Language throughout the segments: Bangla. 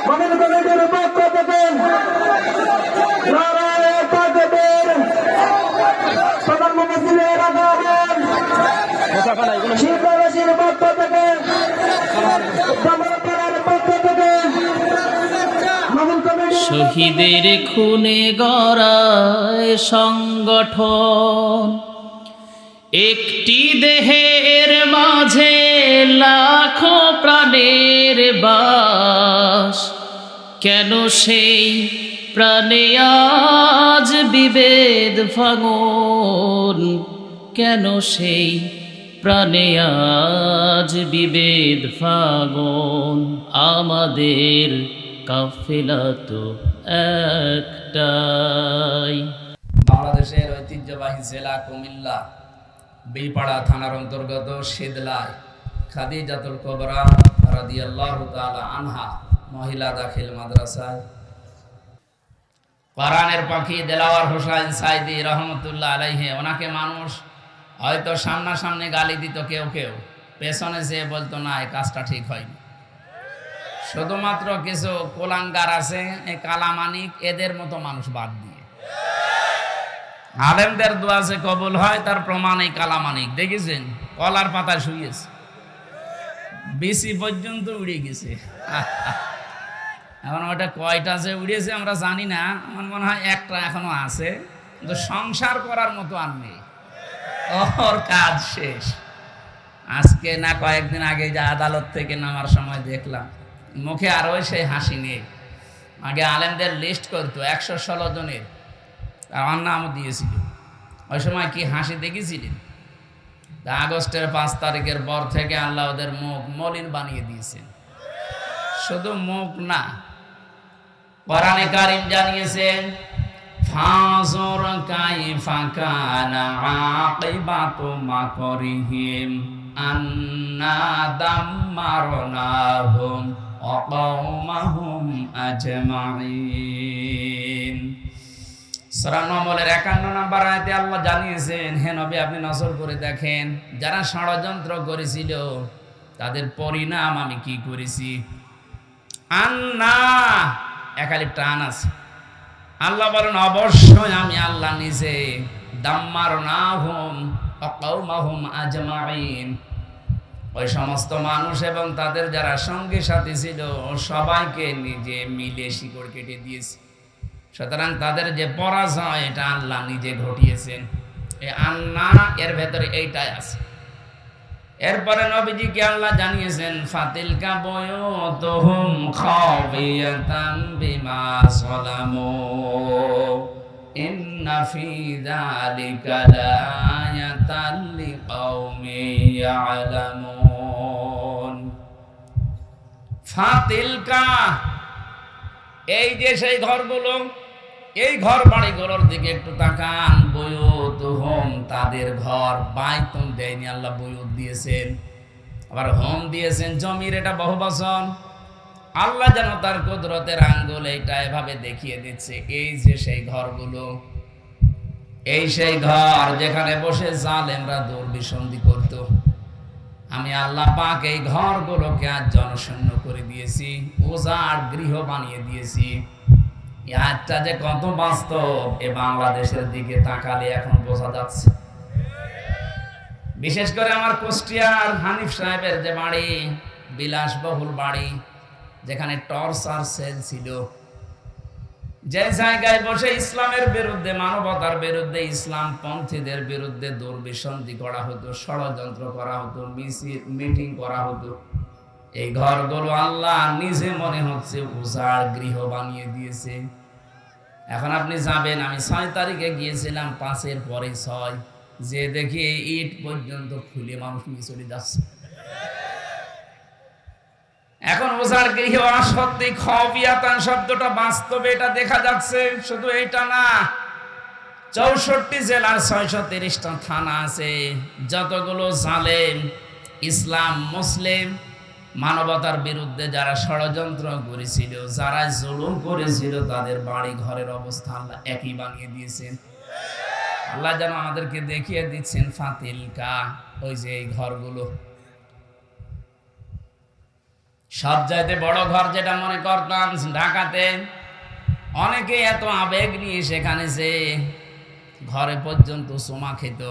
মাননীয় কমিটির পক্ষ থেকে নারায়ে তাকবীর। প্রধানমন্ত্রী রাখাবেন শিববাসীর পক্ষ থেকে, দমনপাড়ার পক্ষ থেকে শহীদের খুনে গড়ায় সংগঠন, একটি দেহের মাঝে লাখো প্রাণের বাস। কেন সেই প্রাণে আজ বিভেদ ভাঙন, কেন সেই প্রাণে আজ বিভেদ ভাঙন। আমাদের কাফেলা তো একটাই। বাংলাদেশের ঐতিহ্যবাহী জেলা কুমিল্লা বিলপাড়া থানার অন্তর্গত শীদলায় খাদিজাতুল কুবরা রাদিয়াল্লাহু তাআলা আনহা মহিলা দাখিল মাদ্রাসায় কোরআনের পাখি দেলাওয়ার হোসেন সাইদি রহমতুল্লাহ আলাইহি, ওনাকে মানুষ হয়তো সামনাসামনি গালি দিত, কেউ কেউ পেছনে যেয়ে বলতো না এই কাজটা ঠিক হয়নি। শুধুমাত্র কিছু কোলাঙ্গার আছে, এই কালামানিক, এদের মতো মানুষ বাদ দিয়ে আলেমদের দোয়া যে কবুল হয় তার প্রমাণ এই কালামানিক। দেখেছেন কলার পাতা শুয়েছে, বিসি পর্যন্ত উড়ে গেছে। এখন ওটা কয়টা যে উড়েছে আমরা জানি না, আমার মনে হয় একটা এখনো আছে, কিন্তু সংসার করার মতো আর নেই, ওর কাজ শেষ। আজকে না কয়েকদিন আগে যে আদালত থেকে নামার সময় দেখলাম মুখে আরও সেই হাসি নেই। আগে আলেমদের লিস্ট করতো 116 জনের, আমার নামও দিয়েছিল। ওই সময় কি হাসি দেখেছিলেন? আগস্টের 5 তারিখের পর থেকে আল্লাহ ওদের মুখ মলিন বানিয়ে দিয়েছেন। শুধু মুখ না, কোরআনে কারীম জানিয়েছেন ফাজুর কাইফা কানা আকিবাতু মাকরিহিম আন্না দাম্মারনাহুম ওয়া কওমাহুম আজমাইন। সূরা নম্বরের 51 নম্বর আয়াতে আল্লাহ জানিয়েছেন, হে নবী আপনি নজর করে দেখেন যারা ষড়যন্ত্র করেছিল তাদের পরিণাম আমি কি করেছি। আন্না একালি টান আছে, আল্লাহ বলেন অবশ্যই আমি আল্লাহ নিজে দাম্মারনাহুম ওয়া কওমাহুম আজমাইন, ওই সমস্ত মানুষ এবং তাদের যারা সঙ্গী সাথী ছিল সবাইকে নিজে মিলে শিকড় কেটে দিয়েছে। সুতরাং তাদের যে পরাজয় এটা আল্লাহ নিজে ঘটিয়েছেন। এই আন্না এর ভেতরে এইটাই আছে। এরপরে নবীজিকে আল্লাহ জানিয়েছেন ফাতিলকা বুয়ুতুহুম খাবিয়াতাম বিমা যালামু ইন্না ফি যালিকা লাআয়াতান লিকাউমিন ইয়ালামুন। ফাতিলকা এই যে সেই ঘরগুলো, এই ঘর বাড়িগুলোর দিকে একটু তাকান। বুয়ুতুহুম তাদের ঘর, বাইতুন দেয়নি আল্লাহ, বুয়ুত দিয়েছেন, আবার হোম দিয়েছেন জমির, এটা বহুবচন। আল্লাহ যেন তার কুদরতের আঙ্গুল এইটা এভাবে দেখিয়ে দিচ্ছে, এই যে সেই ঘরগুলো, এই সেই ঘর যেখানে বসে জালেমরা দুর্বিসন্ধি করত। আমি আল্লাহ পাক এই ঘরগুলোকে আজ জনশূন্য করে দিয়েছি, উজাড় গৃহ বানিয়ে দিয়েছি। আজটা যে কত বাস্তব এ বাংলাদেশের দিকে তাকালে এখন বোঝা যাচ্ছে। বিশেষ করে আমার কুষ্টিয়ার হানিফ সাহেবের যে বাড়ি, বিলাসবহুল বাড়ি, যেখানে টর্চার সেল ছিল, যে জায়গায় বসে ইসলামের বিরুদ্ধে, মানবতার বিরুদ্ধে, ইসলাম পন্থীদের বিরুদ্ধে দুর্বিসন্ধি করা হতো, ষড়যন্ত্র করা হতো, মিটিং করা হতো, এই ঘরগুলো আল্লাহ নিজে মনে হচ্ছে উজাড় গৃহ বানিয়ে দিয়েছে। এখন আপনি যাবেন, আমি 6 তারিখে গিয়েছিলাম, 5-এর পরে 6, যে দেখি ইট পর্যন্ত খুলে মানুষ নিয়ে চলে যাচ্ছে। এখন উজাড় গৃহ সত্যি খাবিয়াতান শব্দটা বাস্তবে এটা দেখা যাচ্ছে। শুধু এইটা না, 64 জেলার 630টা থানা আছে, যতগুলো জালেম ইসলাম মুসলিম মানবতার বিরুদ্ধে যারা ষড়যন্ত্র করেছিল, যারা জুলুম করেছিল, তাদের বাড়ি ঘরের অবস্থা আল্লাহ একই বানিয়ে দিয়েছেন। আল্লাহ যেন আমাদেরকে দেখিয়ে দিচ্ছেন ফাতিলকা, ওই যে এই ঘরগুলো। সবচাইতে বড় ঘর যেটা মনে করতাম ঢাকাতে, অনেকে এত আবেগ নিয়ে সেখানে যে ঘরে পর্যন্ত চুমা খেত,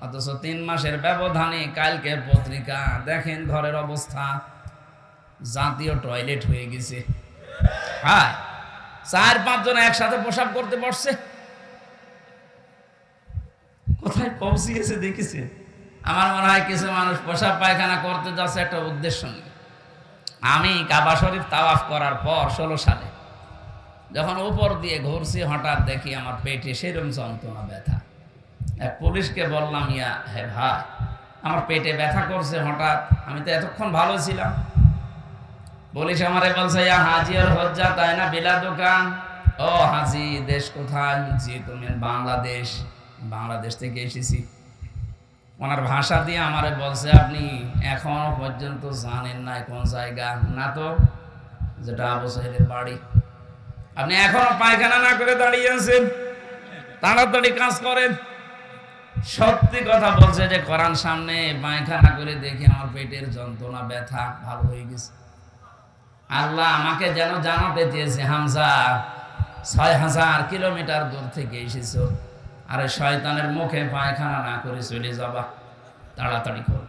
অথচ 3 মাসের ব্যবধানে কালকের পত্রিকা দেখেন ঘরের অবস্থা, জাতীয় টয়লেট হয়ে গেছে। হ্যাঁ, 4-5 জন একসাথে প্রসাব করতে বসছে। কোথায় পৌঁছিয়েছে দেখেছে? আমার মনে হয় কিছু মানুষ প্রসাব পায়খানা করতে যাচ্ছে একটা উদ্দেশ্য নেই। আমি কাবা শরীফ তাওয়াফ করার পর 16 সালে যখন উপর দিয়ে ঘুরছি, হঠাৎ দেখি আমার পেটে সেরকম যন্ত্রণা, ব্যথা। এক পুলিশকে বললাম, ইয়া হে ভাই, আমার পেটে ব্যথা করছে হঠাৎ, আমি তো এতক্ষণ ভালো ছিলাম। পুলিশ আমারে বলছে, ইয়া হাজি আর হজ্জা তাই না বিলা দোকান। ও হাজি, দেশ কোথায়? জি তুমি বাংলাদেশ। বাংলাদেশ থেকে এসেছি। ওনার ভাষা দিয়ে আমারে বলছে, আপনি এখনো পর্যন্ত জানেন না কোন জায়গা? না তো, যেটা আবু সাহেবের বাড়ি। আপনি এখনো পায়খানা না করে দাঁড়িয়ে আছেন, তাড়াতাড়ি কাজ করেন। সত্যি কথা বলছে যে কোরআন সামনে পায়খানা করে দেখি আমার পেটের যন্ত্রণা, ব্যথা ভালো হয়ে গেছে। আল্লাহ আমাকে যেন জানাতে চেয়েছে, হামজা 6000 কিলোমিটার দূর থেকে এসেছো, আরে শয়তানের মুখে পায়খানা না করে চলে যাবা, তাড়াতাড়ি করো।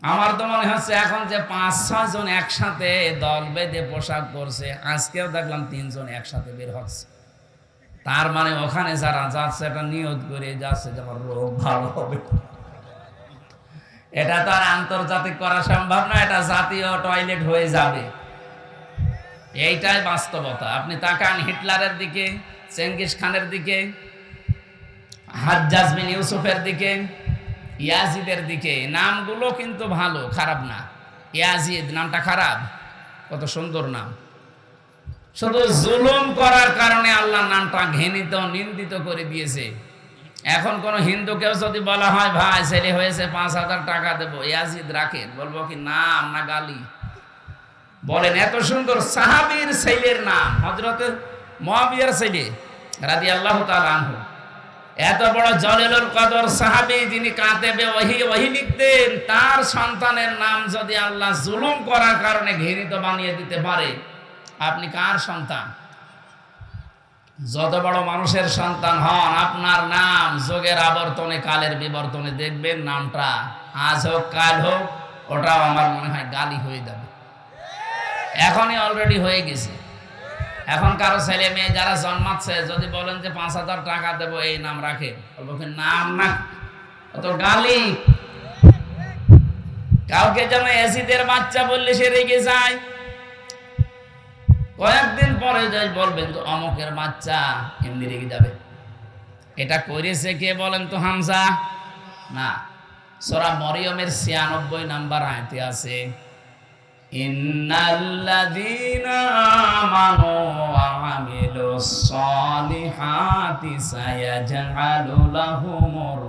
আমার তো মনে হচ্ছে এখন যে 5-6 জন একসাথে দল বেঁধে পোশাক করছে, আজকেও দেখলাম 3 জন একসাথে বের হচ্ছে। তার মানে ওখানে যারা যাচ্ছে এটা নিয়ত করে যাচ্ছে যে আমার রোগ ভালো হবে। এটা তো আর আন্তর্জাতিক করা সম্ভব না, এটা জাতীয় টয়লেট হয়ে যাবে। এইটাই বাস্তবতা। আপনি তাকান হিটলারের দিকে, চেঙ্গিস খানের দিকে, হাজ্জাজ বিন ইউসুফের দিকে, ইয়াজিদের দিকে। নামগুলো কিন্তু ভালো, খারাপ না। ইয়াজিদ নামটা খারাপ, কত সুন্দর নাম। শুধু জুলুম করার কারণে আল্লাহ নামটা ঘৃণিত, নিন্দিত করে দিয়েছে। এখন কোন হিন্দুকেও যদি বলা হয়, ভাই ছেলে হয়েছে 5000 টাকা দেবো, ইয়াজিদ রাখেন, বলবো কি নাম না গালি? বলেন, এত সুন্দর সাহাবীর ছেলের নাম, হযরত মুয়াবিয়ার ছেলে রাদিয়াল্লাহু তাআলা আনহু, এত বড় জলিলুল কদর সাহাবী, যিনি কাতেবে ওহী লিখতেন, তার সন্তানের নাম যদি আল্লাহ জুলুম করার কারণে ঘৃণিত বানিয়ে দিতে পারে, আপনি কার সন্তান? যত বড় মানুষের সন্তান হন, আপনার নাম যুগের আবর্তনে, কালের বিবর্তনে দেখবেন নামটা আজ হোক কাল হোক, ওটাও আমার মনে হয় গালি হয়ে যাবে। এখনই অলরেডি হয়ে গেছে। এখন কারো ছেলে মেয়ে যারা জন্মাচ্ছে যদি বলেন যে 5000 টাকা দেবো, এই নাম রাখে, বলবো কি নাম না, অত গালি। কাউকে যেন এসিদের বাচ্চা বললে সে রেগে যায়, কয়েকদিন পরে যাই বলবেন তো অমকের বাচ্চা, এমনি রেগে যাবে। এটা করেছে কে বলেন তো? হামজা না, সূরা মরিয়মের 96 নম্বর আয়াতে আছে, ইন্নাল্লাযীনা আমানু ওয়া আমিলুস সালিহাতি সায়াজআলু লাহুমুর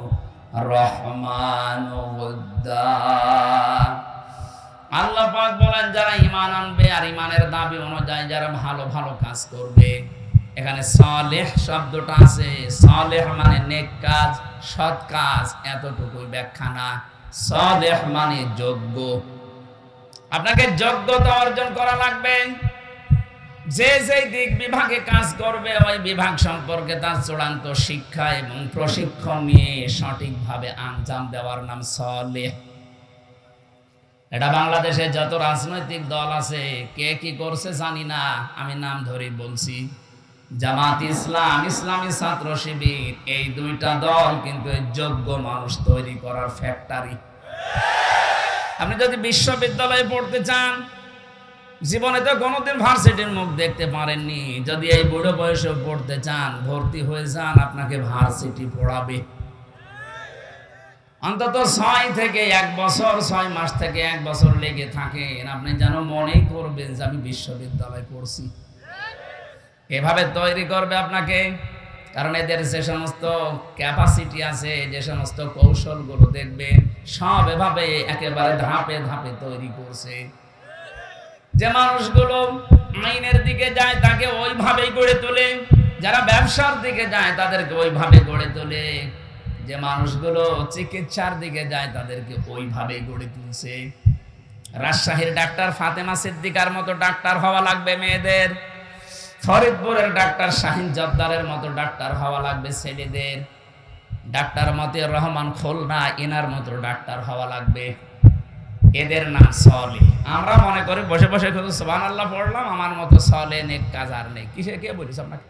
রহমানু ওদ্দা। আল্লাহ পাক বলেন, যারা ঈমান আনবে আর ঈমানের দাবি অনুযায়ী যারা ভালো ভালো কাজ করবে। এখানে সালেহ শব্দটা আছে, সালেহ মানে নেক কাজ, সৎ কাজ, এতটুকুই ব্যাখ্যা না। সালেহ মানে যোগ্য। আপনাকে যোগ্যতা অর্জন করা লাগবে। যে যে দিক বিভাগে কাজ করবে, ওই বিভাগ সম্পর্কে তার চূড়ান্ত শিক্ষা এবং প্রশিক্ষণ নিয়ে সঠিকভাবে আঞ্জাম দেওয়ার নাম সালেহ। এটা বাংলাদেশে যত রাজনৈতিক দল আছে, কে কি করছে জানি না, আমি নাম ধরে বলছি, জামাত ইসলাম, ইসলামী ছাত্র শিবির, এই 2টা দল কিন্তু যোগ্য মানুষ তৈরি করার ফ্যাক্টরি। আপনি যদি বিশ্ববিদ্যালয়ে পড়তে চান, জীবনে তো কোনোদিন ভার্সিটির মুখ দেখতে পারেননি, যদি এই বুড়ো বয়সে পড়তে চান, ভর্তি হয়ে যান, আপনাকে ভার্সিটি পড়াবে। অন্তত 6 থেকে 1 বছর, 6 মাস থেকে 1 বছর লেগে থাকেন, আপনি যেন মনেই করবেন যে আমি বিশ্ববিদ্যালয়ে পড়ছি। এভাবে তৈরি করবে আপনাকে, কারণ এদের যে সমস্ত ক্যাপাসিটি আছে, যে সমস্ত কৌশলগুলো দেখবেন, সব এভাবে একেবারে ধাপে ধাপে তৈরি করছে। যে মানুষগুলো আইনের দিকে যায় তাকে ওইভাবেই গড়ে তোলে, যারা ব্যবসার দিকে যায় তাদেরকে ওইভাবে গড়ে তোলে, যে মানুষগুলো চিকিৎসার দিকে যায় তাদেরকে ওইভাবে গড়ে তুলছে। রাজশাহীর ডাক্তার ফাতেমা সিদ্দিকার মতো ডাক্তার হওয়া লাগবে মেয়েদের, ফরিদপুরের ডাক্তার শাহিন জব্দারের মতো ডাক্তার হওয়া লাগবে ছেলেদের, ডাক্তার মতিউর রহমান খুলনা এনার মতো ডাক্তার হওয়া লাগবে। এদের নাম সলে। আমরা মনে করি বসে বসে শুধু সুবহানাল্লাহ পড়লাম, আমার মতো সলে নেক কাজ আর নেই। কিসে কে বলিস আপনাকে?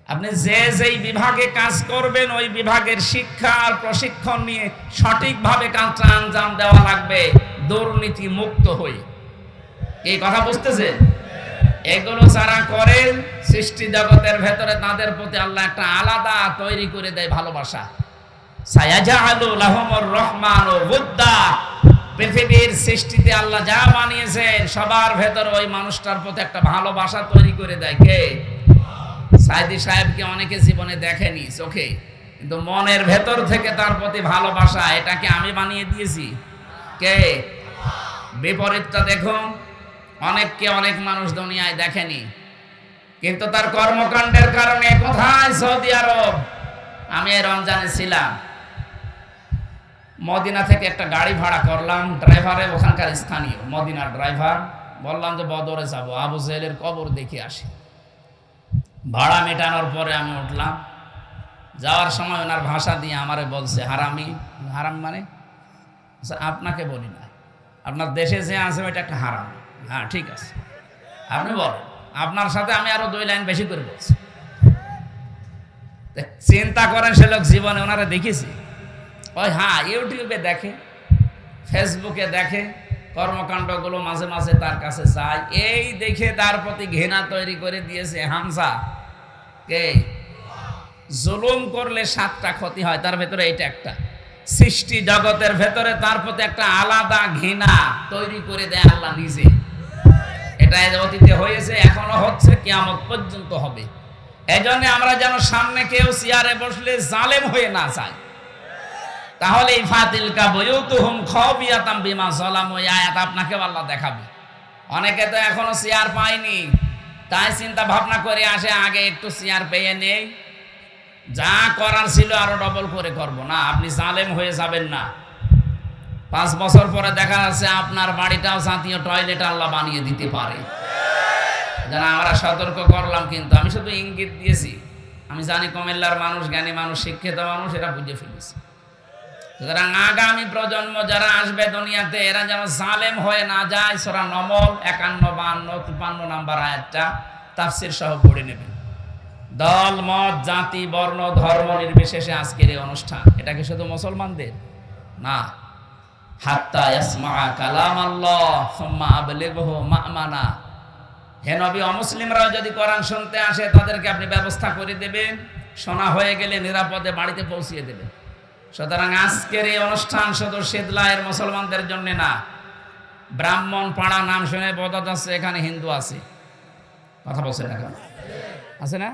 আপনি যেই বিভাগে কাজ করবেন ওই বিভাগের শিক্ষা আর প্রশিক্ষণ নিয়ে সঠিকভাবে কাজটা আঞ্জাম দেওয়া লাগবে, দুর্নীতি মুক্ত হয়ে। এই কথা বুঝতেছে? এগুলো যারা করেন সৃষ্টি জগতের ভেতরে তাদের প্রতি আল্লাহ একটা আলাদা তৈরি করে দেয় ভালোবাসা। সায়াজালু লাহুমুর রহমানু ওয়ুদ্দা। পৃথিবীর সৃষ্টিতে আল্লাহ যা বানিয়েছেন সবার ভেতর ওই মানুষটার প্রতি একটা ভালোবাসা তৈরি করে দেয়। কে? সাইদি সাহেবকে অনেকে জীবনে দেখেনি চোখে, কিন্তু মনের ভেতর থেকে তার প্রতি ভালোবাসা। এটাকে আমি বানিয়ে দিয়েছি? কে? বিপরীতটা দেখুন, অনেককে অনেক মানুষ দুনিয়ায় দেখেনি, কিন্তু তার কর্মকাণ্ডের কারণে কোথায়? সৌদি আরব। আমি রমজানে ছিলাম, মদিনা থেকে একটা গাড়ি ভাড়া করলাম, ড্রাইভারে ওখানকার স্থানীয় মদিনার ড্রাইভার। বললাম যে বদরে যাব, আবু জেহেলের কবর দেখে আসি। ভাড়া মেটানোর পরে আমি উঠলাম, যাওয়ার সময় ওনার ভাষা দিয়ে আমারে বলছে হারামি। হারামি মানে? আপনাকে বলি না, আপনার দেশে যে আছে ওইটা একটা হারাম। হ্যাঁ ঠিক আছে, আপনি বলেন। আপনার সাথে আমি আরো 2 লাইন বেশি করে বলছি। চিন্তা করেন, সে লোক জীবনে ওনারা দেখেছি? ওই হ্যাঁ, ইউটিউবে দেখে, ফেসবুকে দেখে, কর্মকাণ্ডগুলো মাঝে মাঝে তার কাছে যায়, এই দেখে তার প্রতি ঘৃণা তৈরি করে দিয়েছে। হামজা কে? জুলুম করলে 7টা ক্ষতি হয়, তার ভেতরে এইটা একটা। সৃষ্টি জগতের ভেতরে তার প্রতি একটা আলাদা ঘৃণা তৈরি করে দেয় আল্লাহ নিজে। এটা অতীতে হয়েছে, এখনো হচ্ছে, কিয়ামত পর্যন্ত হবে। এজন্য আমরা যেন সামনে কেউ চেয়ারে বসলে জালেম হয়ে না যায়। তাহলে এই ফাতিলকা বুয়ুতুহুম খাবিয়াতাম বিমা যালামু, এই আয়াত আপনাকে আল্লাহ দেখাবে। অনেকে তো এখনো চেয়ার পায়নি, তাই চিন্তা ভাবনা করে আসে আগে একটু চেয়ার পেয়ে নেই, যা করার ছিল আরো ডবল করে করব। না, আপনি জালেম হয়ে যাবেন না। 5 বছর পরে দেখা যাচ্ছে আপনার বাড়িটাও জাতীয় টয়লেট আল্লাহ বানিয়ে দিতে পারে। যারা আমরা সতর্ক করলাম, কিন্তু আমি শুধু ইঙ্গিত দিয়েছি। আমি জানি কুমিল্লার মানুষ জ্ঞানী মানুষ, শিক্ষিত মানুষ, এরা বুঝে ফেলেছে। সুতরাং আগামী প্রজন্ম যারা আসবে দুনিয়াতে, এরা যেন জালেম হয়ে না যায়। সূরা নমল 51, 52, 53 নাম্বার আয়াতটা তাফসীর সহ পড়ে নেবেন। দল মত জাতি বর্ণ ধর্ম নির্বিশেষে আজকের এই অনুষ্ঠান, এটা কি শুধু মুসলমানদের না? হাত্তা ইয়াসমা কালাম আল্লাহ সুম্মা আবলিগহু মা'মানা। হে নবী, অমুসলিমরাও যদি কোরআন শুনতে আসে তাদেরকে আপনি ব্যবস্থা করে দেবেন, শোনা হয়ে গেলে নিরাপদে বাড়িতে পৌঁছিয়ে দেবেন। সুতরাং আজকের এই অনুষ্ঠান শুধু শীতলায়ের মুসলমানদের জন্য না। ব্রাহ্মণ পাড়া নাম শুনে বোঝা যাচ্ছে এখানে হিন্দু আছে। কথা বলছেন না? কেন আছে না?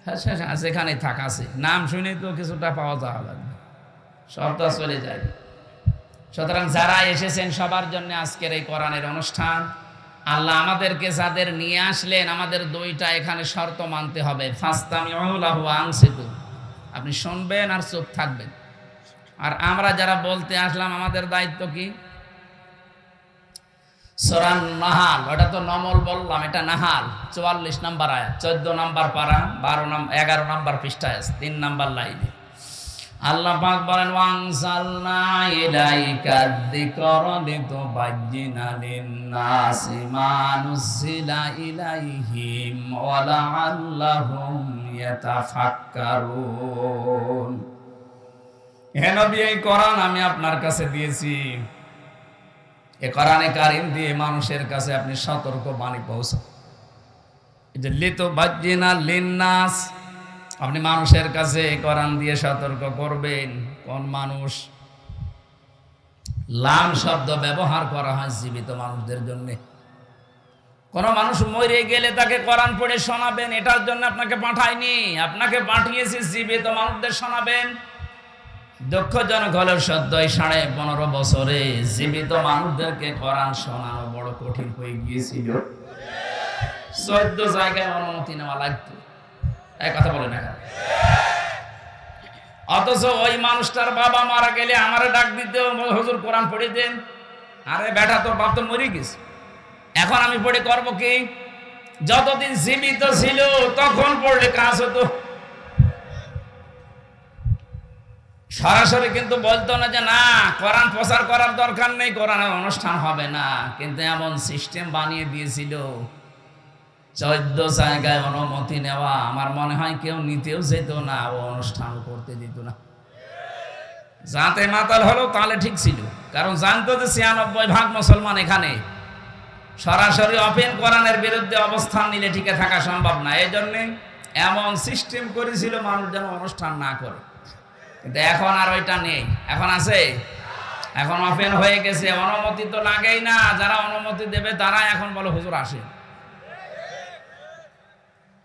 হ্যাঁ, সেখানে থাকা আছে। নাম শুনে তো কিছুটা পাওয়া যাওয়া লাগবে, সব তো চলে যায়। সুতরাং যারা এসেছেন সবার জন্য আজকের এই কোরআনের অনুষ্ঠান। আল্লাহ আমাদেরকে যাদের নিয়ে আসলেন, আমাদের 2টা এখানে শর্ত মানতে হবে। ফাস্তামিউ লাহু ওয়া আনসিতু, আপনি শুনবেন আর চুপ থাকবেন। আর আমরা যারা বলতে আসলাম, আমাদের দায়িত্ব কি? সূরা নাহাল, ওটা তো নমল বললাম, এটা নাহাল 44 নাম্বার আয়াত, 14 নাম্বার পারা, 11 নাম্বার পৃষ্ঠায়, 3 নাম্বার লাইনে আল্লাহ পাক বলেন, ওয়ানসালনা ইলাইকা যিকরা লিতুবায়্যিনা লিন-নাসি মা নুযিলা ইলাইহিম ওয়া লাআল্লাহুম ইয়াতাফাক্কারুন। হে নবী, এই কোরআন আমি আপনার কাছে দিয়েছি। এই কোরআনে কারীম দিয়ে মানুষের কাছে আপনি সতর্ক বাণী পৌঁছান। এই যে লিতুবায়্যিনা লিন-নাস, আপনি মানুষের কাছে কোরআন দিয়ে সতর্ক করবেন। কোন মানুষ? লাম শব্দ ব্যবহার করা হয় জীবিত মানুষদের জন্য। কোন মানুষ মরে গেলে তাকে কোরআন পড়ে শোনাবেন, এটার জন্য আপনাকে পাঠাইনি। আপনাকে পাঠিয়েছি জীবিত মানুষদের শোনাবেন। দুঃখজনক হলেও সত্য, 15.5 বছরে জীবিত মানুষদেরকে কোরআন শোনানো বড় কঠিন হয়ে গিয়েছিল। 14 জায়গায় অনুমতি নেওয়া লাগতো। এক কথা বলে না? অথচ ওই মানুষটার বাবা মারা গেলে আমারে ডাক দিতে, হুজুর কোরআন পড়ে দেন। আরে বেটা, তোর বাপ তো মরে গেছে, এখন আমি পড়ে করবো কি? যতদিন জীবিত ছিল তখন পড়লে কাজ হতো। সরাসরি কিন্তু বলতো না যে না, কোরআন প্রচার করার দরকার নেই, কোরআনের অনুষ্ঠান হবে না। কিন্তু এমন সিস্টেম বানিয়ে দিয়েছিল, 14 জায়গায় অনুমতি নেওয়া, আমার মনে হয় কেউ নিতেও যেত না, ও অনুষ্ঠান করতে দিত না। যাতে মাতাল হলো তাহলে ঠিক ছিল, কারণ জানতো যে 96% মুসলমান এখানে। সরাসরি ওপেন কোরআনের বিরুদ্ধে অবস্থান নিলে টিকে থাকা সম্ভব না, এই জন্যে এমন সিস্টেম করেছিল মানুষ যেন অনুষ্ঠান না করে। কিন্তু এখন আর ওইটা নেই, এখন আছে, এখন ওপেন হয়ে গেছে, অনুমতি তো লাগেই না। যারা অনুমতি দেবে তারা এখন বলে হুজুর আসে।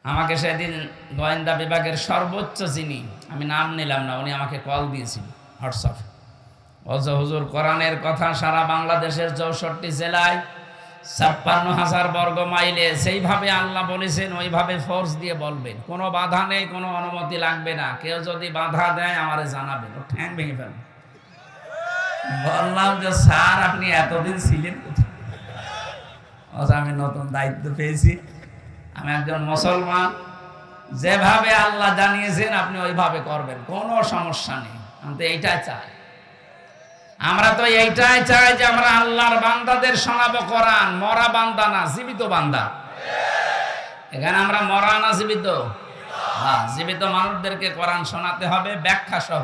আমাকে সেদিন গোয়েন্দা বিভাগের সর্বোচ্চ যিনি, আমি নাম নিলাম না, উনি আমাকে কল দিয়েছিল হোয়াটসঅ্যাপে, বলছে হুজুর কোরআনের কথা সারা বাংলাদেশের 64 জেলায় 56,000 বর্গ মাইলে সেইভাবে আল্লাহ বলেছেন ওইভাবে ফোর্স দিয়ে বলবেন, কোনো বাধা নেই, কোনো অনুমতি লাগবে না, কেউ যদি বাধা দেয় আমারে জানাবেন, ও ঠ্যাং ভেঙে ফেলবে। বললাম যে স্যার আপনি এতদিন ছিলেন কোথায়? আমি নতুন দায়িত্ব পেয়েছি, আমি একজন মুসলমান, যেভাবে আল্লাহ জানিয়েছেন আপনি ওইভাবে করবেন, কোনো সমস্যা নেই। আমি তো এইটাই চাই, আমরা তো এইটাই চাই যে আমরা আল্লাহর বান্দাদের শোনাবো কোরআন, মরা বান্দা না, জীবিত বান্দা। এখানে আমরা মরা না জীবিত? হ্যাঁ, জীবিত মানুষদেরকে কোরআন শোনাতে হবে ব্যাখ্যা সহ,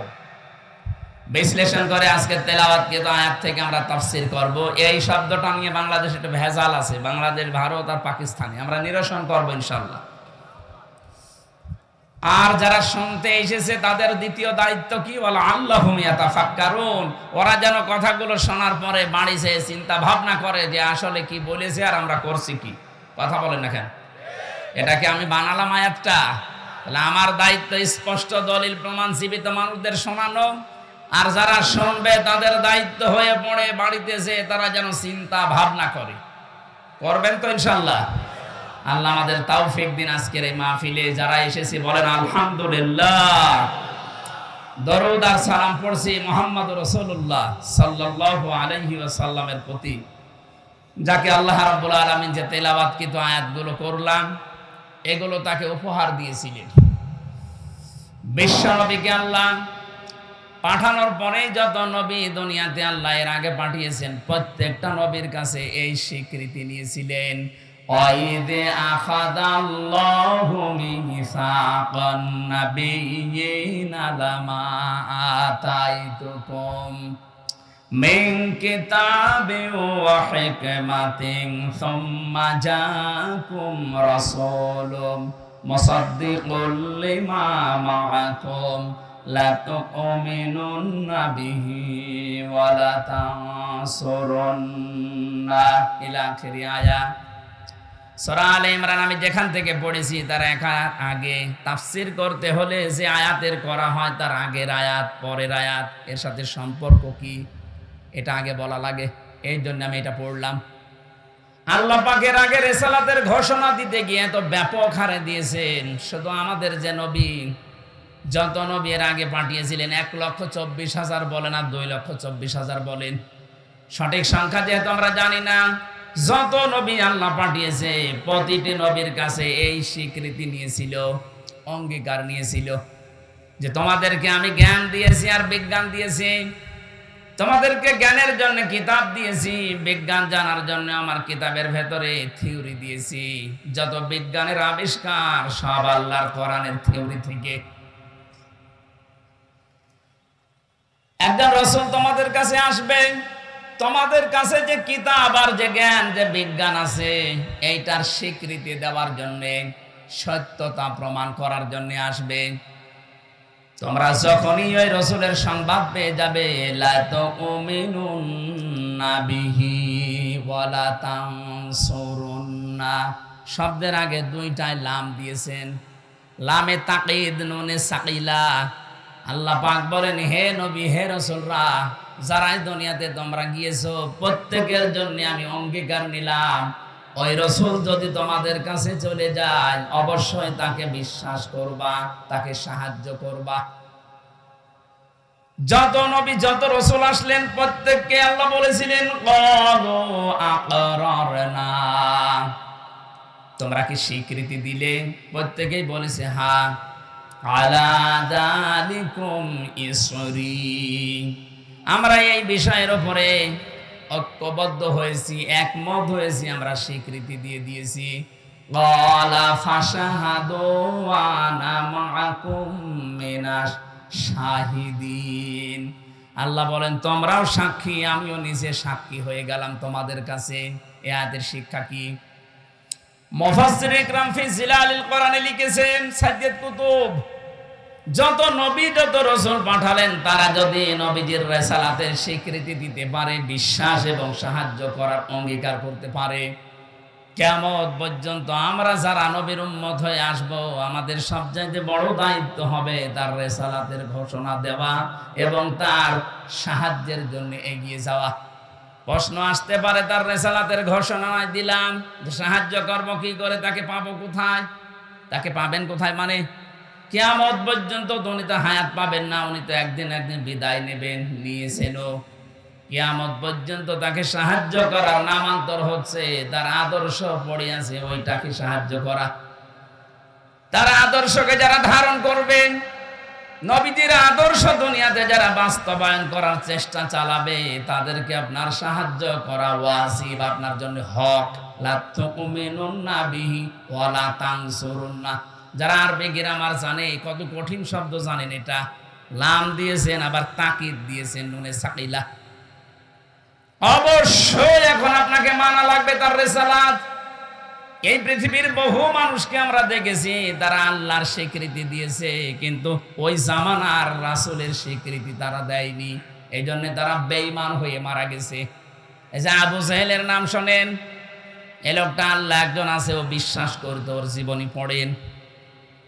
বিশ্লেষণ করে। আজকে তেলাওয়াতকে তো আয়াত থেকে আমরা তাফসীর করব। এই শব্দটা নিয়ে বাংলাদেশে একটা ভেজাল আছে, বাংলাদেশ, ভারত আর পাকিস্তানে, আমরা নিরসন করবো ইনশাআল্লাহ। আর যারা শুনতে এসেছে তাদের দ্বিতীয় দায়িত্ব কি? বলো আল্লাহুম ইয়াতাফাক্কারুন, ওরা যেন কথাগুলো শোনার পরে বাড়ি যেয়ে চিন্তা ভাবনা করে যে আসলে কি বলেছে আর আমরা করছি কি। কথা বলেন না কেন? এটাকে আমি বানালাম আয়াতটা, তাহলে আমার দায়িত্ব স্পষ্ট দলিল প্রমাণ জীবিত মানুষদের শোনানো, আর যারা শুনবে তাদের দায়িত্ব হয়ে পড়ে বাড়িতে যেয়ে তারা যেন চিন্তা ভাবনা করে। করবেন তো ইনশাআল্লাহ? আল্লাহ আমাদের তৌফিক দিন। আজকের এই মাহফিলে যারা এসেছি বলেন আলহামদুলিল্লাহ। দরুদ আর সালাম পড়ছি মুহাম্মদ রাসূলুল্লাহ সাল্লাল্লাহু আলাইহি ওয়াসাল্লামের প্রতি, যাকে আল্লাহ রাব্বুল আলামিন যে তেলাওয়াতকৃত আয়াতগুলো করলাম এগুলো তাকে উপহার দিয়েছিলেন। বিশ্ব নবীকে আল্লাহ পাঠানোর পরে যত নবী দুনিয়াতে আল্লাহ এর আগে পাঠিয়েছেন প্রত্যেকটা নবীর কাছে এই স্বীকৃতি নিয়েছিলেন, وَإِذْ أَخَذَ اللَّهُ مِيثَاقَ النَّبِيِّينَ لَمَا آتَيْتُكُم مِّن كِتَابٍ وَحِكْمَةٍ ثُمَّ جَاءَكُمْ رَسُولٌ مُصَدِّقٌ لِّمَا مَعَكُمْ لَتُؤْمِنُنَّ بِهِ وَلَتَنصُرُنَّهُ إِلَى آخِرِ آيَةٍ। সূরা আলে ইমরান আমি যেখান থেকে পড়েছি তার এক আয়াত আগে তাফসীর করতে হলে যে আয়াতের করা হয় তার আগের আয়াত পরের আয়াত এর সাথে সম্পর্ক কি এটা আগে বলা লাগে, এই জন্য আমি এটা পড়লাম। আল্লাহ পাকের আগে রিসালাতের ঘোষণা দিতে গিয়ে তো ব্যাপক হারে দিয়েছেন। শুধু আমাদের যে নবী, যত নবী এর আগে পাঠিয়েছিলেন 1,24,000 বলেন আর 2,24,000 বলেন, সঠিক সংখ্যা যেহেতু আমরা জানি না, যত নবী আল্লাহ পাঠিয়েছে প্রতিটি নবীর কাছে এই স্বীকৃতি নিয়েছিল, অঙ্গীকার নিয়েছিল যে তোমাদেরকে আমি জ্ঞান দিয়েছি আর বিজ্ঞান দিয়েছি, তোমাদেরকে জ্ঞানের জন্য কিতাব দিয়েছি, বিজ্ঞান জানার জন্য আমার কিতাবের ভেতরে থিওরি দিয়েছি। যত বিজ্ঞানের আবিষ্কার সব আল্লাহর কোরআনের থিওরি থেকে। একজন রাসূল তোমাদের কাছে আসবে, তোমাদের কাছে যে কিতাব আর যে জ্ঞান যে বিজ্ঞান আছে এইটার স্বীকৃতি দেওয়ার জন্য, সত্যতা প্রমাণ করার জন্য আসবে। তোমরা যখনই ওই রাসূলের সংবাদ পেয়ে যাবে লা তুমিনুন্না বিহি ওয়ালা তানসুরুন্না, শব্দের আগে দুইটাই লাম দিয়েছেন, লামে তাকিদ নুনে সাকিলা। আল্লাহ পাক বলেন হে নবী হে রাসূলরা, যারা দুনিয়াতে তোমরা গিয়েছো প্রত্যেকের জন্য আমি অঙ্গীকার নিলাম, ওই রাসূল যদি তোমাদের কাছে চলে যায় অবশ্যই তাকে বিশ্বাস করবা, তাকে সাহায্য করবা। যত নবী যত রাসূল আসলেন প্রত্যেককে আল্লাহ বলেছিলেন ক্বালু আকরারনা, তোমরা কি স্বীকৃতি দিলে? প্রত্যেকেই বলেছে হ্যাঁ। আলা যালিকুম ইসরি, আমরা এই বিষয়ের উপরে ঐক্যবদ্ধ হয়েছি, একমত হয়েছি, আমরা স্বীকৃতি দিয়ে দিয়েছি। ক্বালা ফাশহাদু ওয়া আনা মাআকুম মিনাশ শাহিদিন, আল্লাহ বলেন তোমরাও সাক্ষী, আমিও নিজে সাক্ষী হয়ে গেলাম তোমাদের কাছে। এই আয়াতের শিক্ষা কি? মুফাসসির ইকরাম ফি জিলালিল কোরআনে লিখেছেন সাইয়্যিদ কুতুব, যত নবী যত রাসূল পাঠালেন তারা যদি নবীজির রিসালাতের স্বীকৃতি দিতে পারে, বিশ্বাস এবং সাহায্য করার অঙ্গীকার করতে পারে, কিয়ামত পর্যন্ত আমরা যারা নবীর উম্মত হয়ে আসব, আমাদের সবচেয়ে বড় দায়িত্ব হবে তার রিসালাতের ঘোষণা দেওয়া এবং তার সাহায্যের জন্য এগিয়ে যাওয়া। প্রশ্ন আসতে পারে, তার রিসালাতের ঘোষণা দিলাম, সাহায্য করব কি করে, তাকে পাবো কোথায়? তাকে পাবেন কোথায় মানে কিয়ামত পর্যন্ত তো উনি তো হায়াত পাবেন না, উনি তো একদিন একদিন বিদায় নেবেন, নিয়েছেনও। কিয়ামত পর্যন্ত তাকে সাহায্য করার নামান্তর হচ্ছে তার আদর্শ পড়ে আছে ওইটাকে সাহায্য করা। তার আদর্শকে যারা ধারণ করবেন, নবীজির আদর্শ দুনিয়াতে যারা বাস্তবায়ন করার চেষ্টা চালাবে, তাদেরকে আপনার সাহায্য করা ওয়াজিব, আপনার জন্য হক। লা তুমিনুন্না বিহি ওয়া লা তানসুরুন্না, যারা আরবি গ্রামার জানে, কত কঠিন শব্দ জানেন এটা, লাম দিয়েছেন আবার তাকিদ দিয়েছেন নুনে সাকিলা। অবশ্যই এখন আপনাকে মানা লাগবে তার রিসালাত। এই পৃথিবীর বহু মানুষকে আমরা দেখেছি তারা আল্লাহর স্বীকৃতি দিয়েছে, কিন্তু ওই জামানার রাসূলের স্বীকৃতি তারা দেয়নি, এই জন্য তারা বেঈমান হয়ে মারা গেছে। এই যে আবু জাহেলের নাম শোনেন, এই লোকটা আল্লাহ একজন আছে, ও বিশ্বাস করতো, ওর জীবনী পড়েন।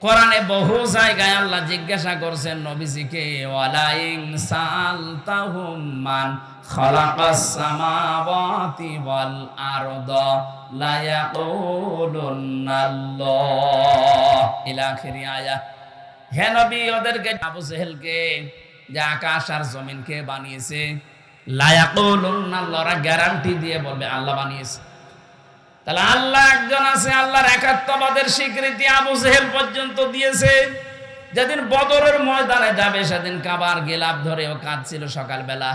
কোরআনে বহু জায়গায় আল্লাহ জিজ্ঞাসা করছেন নবীজিকে, ওয়ালা ইন সালতাহুম মান খালাকাস সামাওয়াতি ওয়াল আরদা লা ইয়াকুলুনাল্লাহ ইলা আখিরি আয়াত। হে নবী, ওদেরকে, আবু জাহেলকে, যে আকাশ আর জমিনকে বানিয়েছে, লা ইয়াকুলুনাল্লাহ, ওরা গ্যারান্টি দিয়ে বলবে আল্লাহ বানিয়েছে। তাহলে আল্লাহ একজন আছে, আল্লাহর একাত্মবাদের স্বীকৃতি আবু জেহেল পর্যন্ত দিয়েছে। যেদিন বদরের ময়দানে যাবে সেদিন কাবার গিলাফ ধরে ও কাঁদছিল, সকালবেলা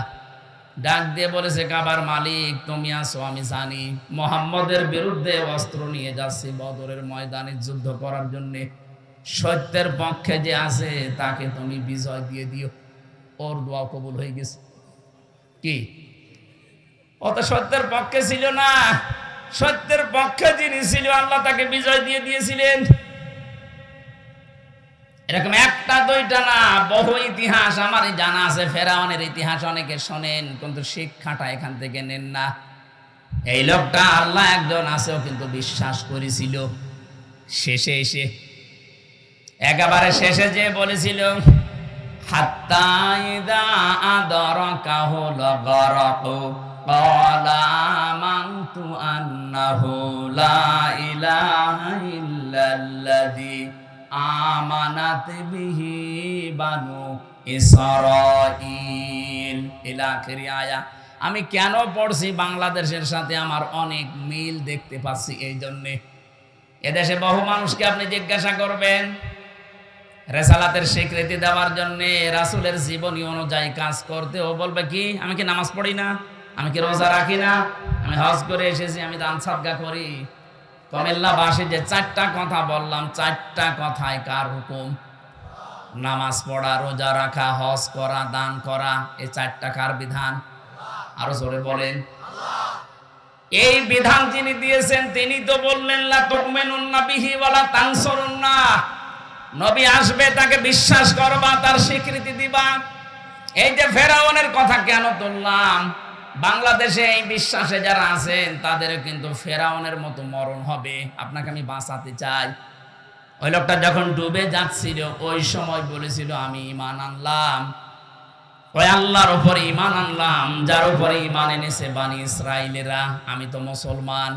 ডাক দিয়ে বলেছে, কাবার মালিক তুমি আছো, আমি জানি মুহাম্মদের বিরুদ্ধে অস্ত্র নিয়ে যাচ্ছি বদরের ময়দানে যুদ্ধ করার জন্য, সত্যের পক্ষে যে আছে তাকে তুমি বিজয় দিয়ে দিও। ওর দোয়া কবুল হয়ে গেছে। কি ও তো সত্যের পক্ষে ছিল না, সত্যের পক্ষে যিনি ছিল আল্লাহ তাকে বিজয় দিয়ে দিয়েছিলেন। এরকম একটা দুইটা না, বহু ইতিহাস আমারই জানা আছে। ফেরাউনের ইতিহাস অনেকে শোনেন, কিন্তু শিক্ষাটা এখান থেকে নেন না। এই লোকটা আল্লাহ একজন আছেও কিন্তু বিশ্বাস করেছিল। শেষে এসে একেবারে শেষে যে বলেছিল, হাত্তা ইযা আদরাকাহুল গরকু ক্বালা আমানতু আন্নাহু লা ইলাহা ইল্লাল্লাযী আমানাত বিহি বানু ইসরাঈল ইলা আখিরি আয়া। আমি কেন পড়ছি, বাংলাদেশের সাথে আমার অনেক মিল দেখতে পাচ্ছি। এই জন্যে এদেশে বহু মানুষকে আপনি জিজ্ঞাসা করবেন রেসালাতের স্বীকৃতি দেওয়ার জন্য, রাসূলের জীবনী অনুযায়ী কাজ করতে, ও বলবে কি, আমি কি নামাজ পড়ি না, আমি কি রোজা রাখি না, আমি হজ করে এসেছি, আমি দান সাদকা করি। কুমিল্লাবাসী যে চারটা কথা বললাম, চারটা কথায় কার হুকুম? নামাজ পড়া, রোজা রাখা, হজ করা, দান করা, এই চারটা কার বিধান? আরো জোরে বলেন। এই বিধান যিনি দিয়েছেন তিনি তো বললেন, লা তুমিনুন্না বিহি ওয়ালা তানসুরুন্না, নবী আসবে তাকে বিশ্বাস করবা, তার স্বীকৃতি দিবা। এই যে ফেরাউনের কথা কেন তুললাম, বাংলাদেশে এই বিশ্বাসে যারা আছেন তাদের কিন্তু ফেরাউনের মতো মরণ হবে। আপনাকে আমি বাঁচাতে চাই। ওই লোকটা যখন ডুবে যাচ্ছিল ওই সময় বলেছিল, আমি ঈমান আনলাম, ওই আল্লাহর উপরে ঈমান আনলাম যার উপরে ঈমান এনেছে বানি ইসরাইলেরা, আমি তো মুসলমান।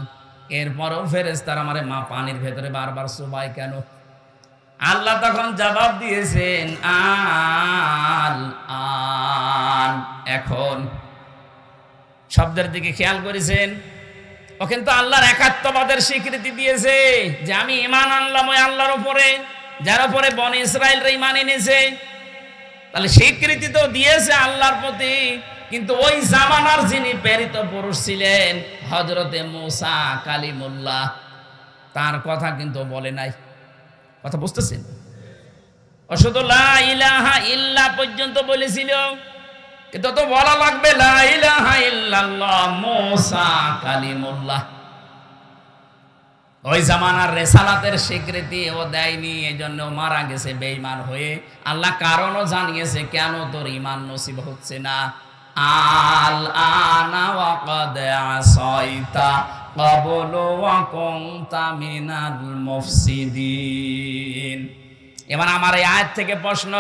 এরপরও ফেরেশতারা আমারে পানির ভেতরে বারবার চুবায় কেন? আল্লাহ তখন জবাব দিয়েছেন আল আন, এখন। শব্দের দিকে খেয়াল করেছেন? ও কিন্তু আল্লাহর একাত্মবাদের স্বীকৃতি দিয়েছে যে আমি ঈমান আনলাম ওই আল্লাহর উপরে যার উপরে বনি ইসরায়েলরা ঈমান এনেছে। তাহলে স্বীকৃতি তো দিয়েছে আল্লাহর প্রতি, কিন্তু ওই জামানার যিনি প্রেরিত পুরুষ ছিলেন হযরতে মূসা কালিমুল্লাহ, তার কথা কিন্তু বলে নাই। কথা বুঝতেছেন? ও শুধু লা ইলাহা ইল্লা পর্যন্ত বলেছিল, কিন্তু তো বলা লাগবে লা ইলাহা ইল্লাল্লাহ মূসা কালিমুল্লাহ। ওই জামানার রেসালাতের স্বীকৃতি ও দেয়নি, এজন্য মারা গেছে বেঈমান হয়ে। আল্লাহ কারণও জানিয়েছে কেন তোর ঈমান নসিব হচ্ছে না। আল আনা ওয়া ক্বাদ আসাইতা ক্বাবলু ওয়া কুনতা মিনাল মুফসিদিন। এবার আমার এই আয়াত থেকে প্রশ্ন,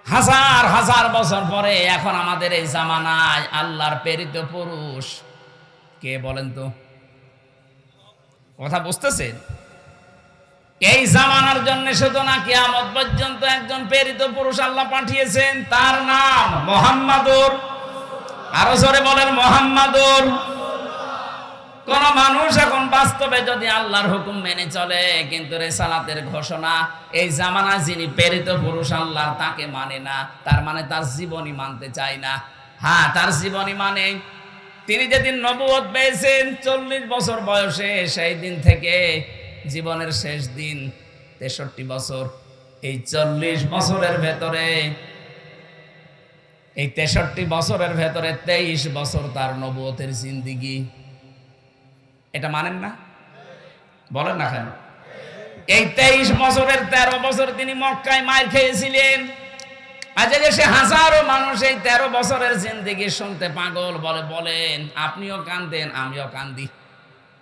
হাজার হাজার বছর পরে এখন আমাদের এই জামানায় আল্লাহর প্রেরিত পুরুষ কে বলেন তো? কথা বুঝতেছেন? এই জামানার জন্য শুধু না, কিয়ামত পর্যন্ত একজন প্রেরিত পুরুষ আল্লাহ পাঠিয়েছেন, তার নাম মুহাম্মাদুর। আরো জোরে বলেন মুহাম্মাদুর। কোন মানুষ এখন বাস্তবে যদি আল্লাহর হুকুম মেনে চলে, কিন্তু রিসালাতের ঘোষণা এই জামানায় যিনি প্রেরিত পুরুষ আল্লাহ তাকে মানে না, তার মানে তার জীবনই মানতে চায় না। হ্যাঁ, তার জীবনই মানে। তিনি যেদিন নবুয়ত পেয়েছেন 40 বছর বয়সে, সেই দিন থেকে জীবনের শেষ দিন 63 বছর। এই 40 বছরের ভেতরে, এই 63 বছরের ভেতরে 23 বছর তার নবুয়তের জিন্দেগি। এটা মানেন না? বলেন না কেন? এই 23 বছরের 13 বছর তিনি মক্কায় মার খেয়েছিলেন। আজ দেশে হাজারো মানুষ এই 13 বছরের জিন্দেগি শুনতে পাগল। বলেন আপনিও কান্দেন, আমিও কান্দি।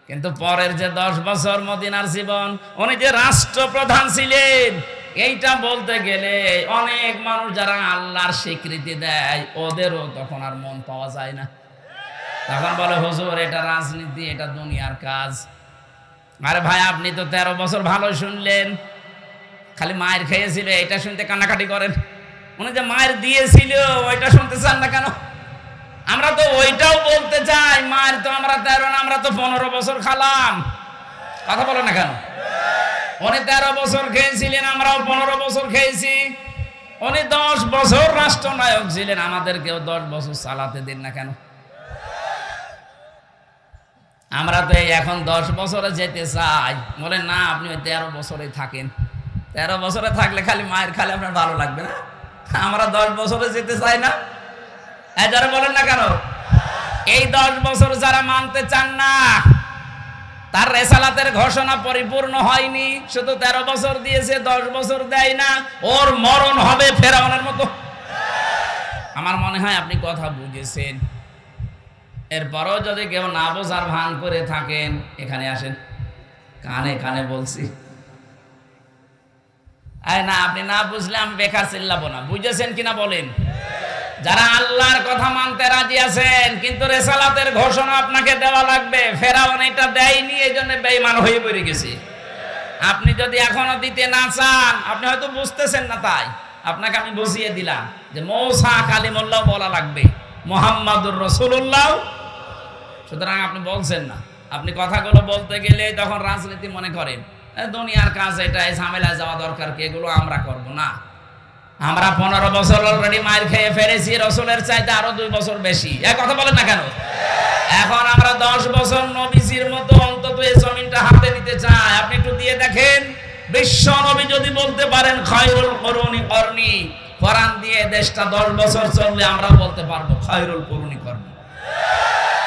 কিন্তু পরের যে 10 বছর মদিনার জীবন, উনি যে রাষ্ট্রপ্রধান ছিলেন, এইটা বলতে গেলে অনেক মানুষ যারা আল্লাহর স্বীকৃতি দেয়, ওদেরও তখন আর মন পাওয়া যায় না। তখন বলে হুজুর এটা রাজনীতি, এটা দুনিয়ার কাজ। আরে ভাই, আপনি তো 13 বছর ভালো শুনলেন, খালি মায়ের খেয়েছিল এটা শুনতে কান্নাকাটি করেন। উনি যে মায়ের দিয়েছিল ওইটা শুনতে চান না কেন? আমরা তো ওইটাও বলতে চাই, মায়ের তো আমরা 13 না, আমরা তো 15 বছর খালাম। কথা বলে না কেন? উনি 13 বছর খেয়েছিলেন, আমরাও 15 বছর খেয়েছি। উনি 10 বছর রাষ্ট্রনায়ক ছিলেন, আমাদেরকেও 10 বছর চালাতে দিন না কেন? আমরা তো এখন 10 বছরে যেতে চাই। বলে না, আপনি ওই 13 বছরে থাকেন। 13 বছরে থাকলে খালি মায়ের খালে আপনার ভালো লাগবে না? আমরা 10 বছরে যেতে চাই না। যারা বলেন না কেন? এই 10 বছর যারা মানতে চান না, তার রেসালাতের ঘোষণা পরিপূর্ণ হয়নি, শুধু 13 বছর দিয়েছে, 10 বছর দেয় না, ওর মরণ হবে ফেরাউনের মতো। আমার মনে হয় আপনি কথা বুঝেছেন। এরপরও যদি কেউ না বোঝার ভান করে থাকেন, এখানে আসেন, কানে কানে বলছি। না, আপনি না বুঝলে আমি বেকার চিল্লাবো না। বুঝেছেন কিনা বলেন? যারা আল্লাহর কথা মানতে রাজি আছেন, কিন্তু রেসালাতের ঘোষণা আপনাকে দেওয়া লাগবে, ফেরাউন এটা দেয়নি, এই জন্য বেঈমান হয়ে পড়ে গেছে। আপনি যদি এখনো দিতে না চান, আপনি হয়তো বুঝতেছেন না, তাই আপনাকে আমি বুঝিয়ে দিলাম যে মূসা কালিমুল্লাহ বলা লাগবে, মুহাম্মাদুর রাসূলুল্লাহ। সুতরাং আপনি বলছেন না, আপনি কথাগুলো বলতে গেলে তখন রাজনীতি মনে করেন, দুনিয়ার কাজ এটা, এই ঝামেলায় যাওয়া দরকার কি, এগুলো আমরা করব না। আমরা 15 বছর অলরেডি মার খেয়ে ফেলেছি, রসুলের চাইতে আরো 2 বছর বেশি। এক কথা বলেন না কেন? এখন আমরা 10 বছর নবীজির মতো অন্তত এই জমিনটা হাতে নিতে চাই। আপনি একটু দিয়ে দেখেন, বিশ্ব নবী যদি বলতে পারেন খায়রুল কুরুনি করনি, কোরআন দিয়ে দেশটা 10 বছর চললে আমরা বলতে পারবো খায়রুল কুরুনি করনি।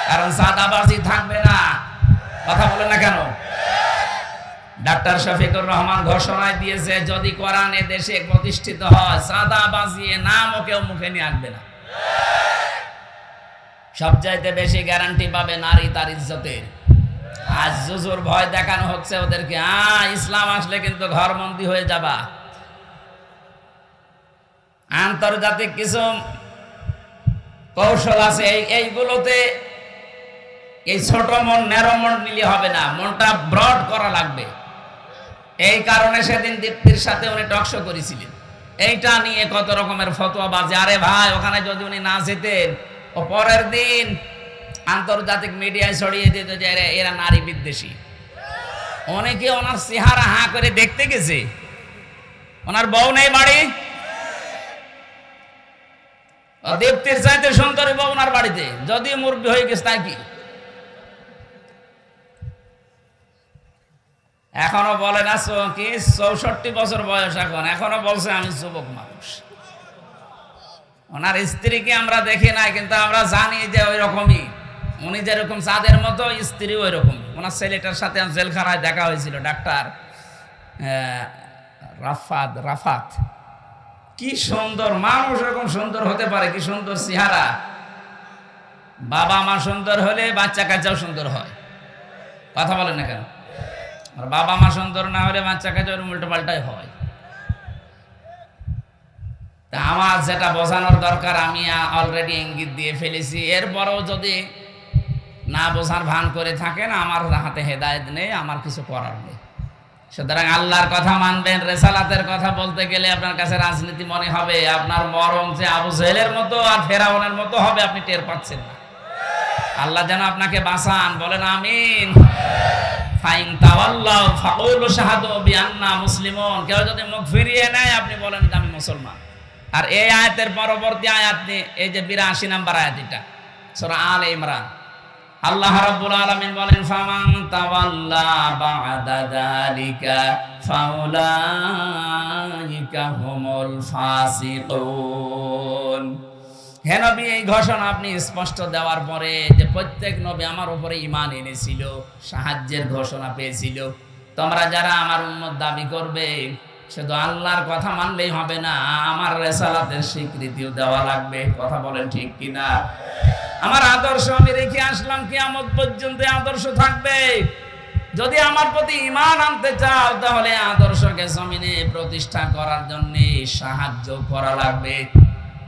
কারণ সাদাবাজি থাকবে না। কথা বলেন না কেন? ডাক্তার শফিকুর রহমান ঘোষণায় দিয়েছে, যদি কোরআনে দেশে প্রতিষ্ঠিত হয়, সাদাবাজি নামও কেউ মুখে নিয়ে আসবে না। সবচাইতে বেশি গ্যারান্টি পাবে নারী তার ইজ্জতের। আজ জুজুর ভয় দেখানো হচ্ছে ওদেরকে, ইসলাম আসলে কিন্তু ঘরবন্দি হয়ে যাবা। আন্তর্জাতিক কিছু কৌশল আছে, এইগুলোতে এই ছোট মন ন্যারো মন নিলে হবে না, মনটা ব্রড করা লাগবে। এই কারণে সেদিন দীপ্তির সাথে উনি টকশো করেছিলেন, এইটা নিয়ে কত রকমের ফতোয়া বাজে। আরে ভাই, ওখানে যদি উনি না যেতেন, ও পরের দিন আন্তর্জাতিক মিডিয়ায় ছড়িয়ে দিত যে এরা নারী বিদ্বেষী। অনেকে ওনার চেহারা হাঁ করে দেখতে গেছে, ওনার বউ নেই বাড়ি, দীপ্তির চাইতে সুন্দরী বউ ওনার বাড়িতে, যদি মুরব্বী হয়ে গেছে তাই কি। এখনো বলে না কি 64 বছর বয়স, এখনো বলছে আমি যুবক মানুষ। ওনার স্ত্রীকে আমরা দেখি নাই, কিন্তু আমরা জানি যে ওই রকমই, উনি যেরকম চাঁদের মতো, স্ত্রী ওই রকম। ওনার ছেলেটার সাথে জেলখানায় দেখা হয়েছিল, ডাক্তার রাফাত। কি সুন্দর মানুষ, এরকম সুন্দর হতে পারে, কি সুন্দর চেহারা। বাবা মা সুন্দর হলে বাচ্চা কাচ্চাও সুন্দর হয়, কথা বলেন না কেন? আর বাবা মা সুন্দর না হলে বাচ্চা কাচ্চা উল্টো পাল্টাই হয়। তা আমার যেটা বোঝানোর দরকার আমি অলরেডি ইঙ্গিত দিয়ে ফেলেছি। এরপরেও যদি না বোঝার ভান করে থাকেন, আমার হাতে হেদায়েত নেই, আমার কিছু করার নেই। সুতরাং আল্লাহর কথা মানবেন। রেসালাতের কথা বলতে গেলে আপনার কাছে রাজনীতি মনে হবে, আপনার মরণ যে আবু জেহেলের মতো আর ফেরাউনের মতো হবে, আপনি টের পাচ্ছেন না। আল্লাহ যেন আপনাকে বাঁচান, বলেন আমিন। ফাইন তাওয়াল্লাউ ফাকুলু শাহাদু বিআন্না মুসলিমুন। কেউ যদি মুখ ফিরিয়ে নেয়, আপনি বলেন যে আমি মুসলমান। আর এই আয়াতের পরবর্তী আয়াত নিয়ে, এই যে 82 নম্বর আয়াত, এটা সূরা আলে ইমরান, আল্লাহ রাব্বুল আলামিন বলেন ফামান তাওয়াল্লা বা'দা যালিকা ফাউলাইকা হুমুল ফাসিকুন। হে নবী, এই ঘোষণা আপনি স্পষ্ট দেওয়ার পরে যে প্রত্যেক নবী আমার উপরে ঈমান এনেছিল, সাহায্যের ঘোষণা পেয়েছিল, তোমরা যারা আমার উম্মত দাবি করবে, শুধু আল্লাহর কথা মানলেই হবে না, আমার রিসালাতের স্বীকৃতিও দেওয়া লাগবে। কথা বলেন ঠিক কিনা? আমার আদর্শ আমি রেখে আসলাম, কিয়ামত পর্যন্ত আদর্শ থাকবে। যদি আমার প্রতি ঈমান আনতে চাও, তাহলে আদর্শকে জমিনে প্রতিষ্ঠা করার জন্য সাহায্য করা লাগবে।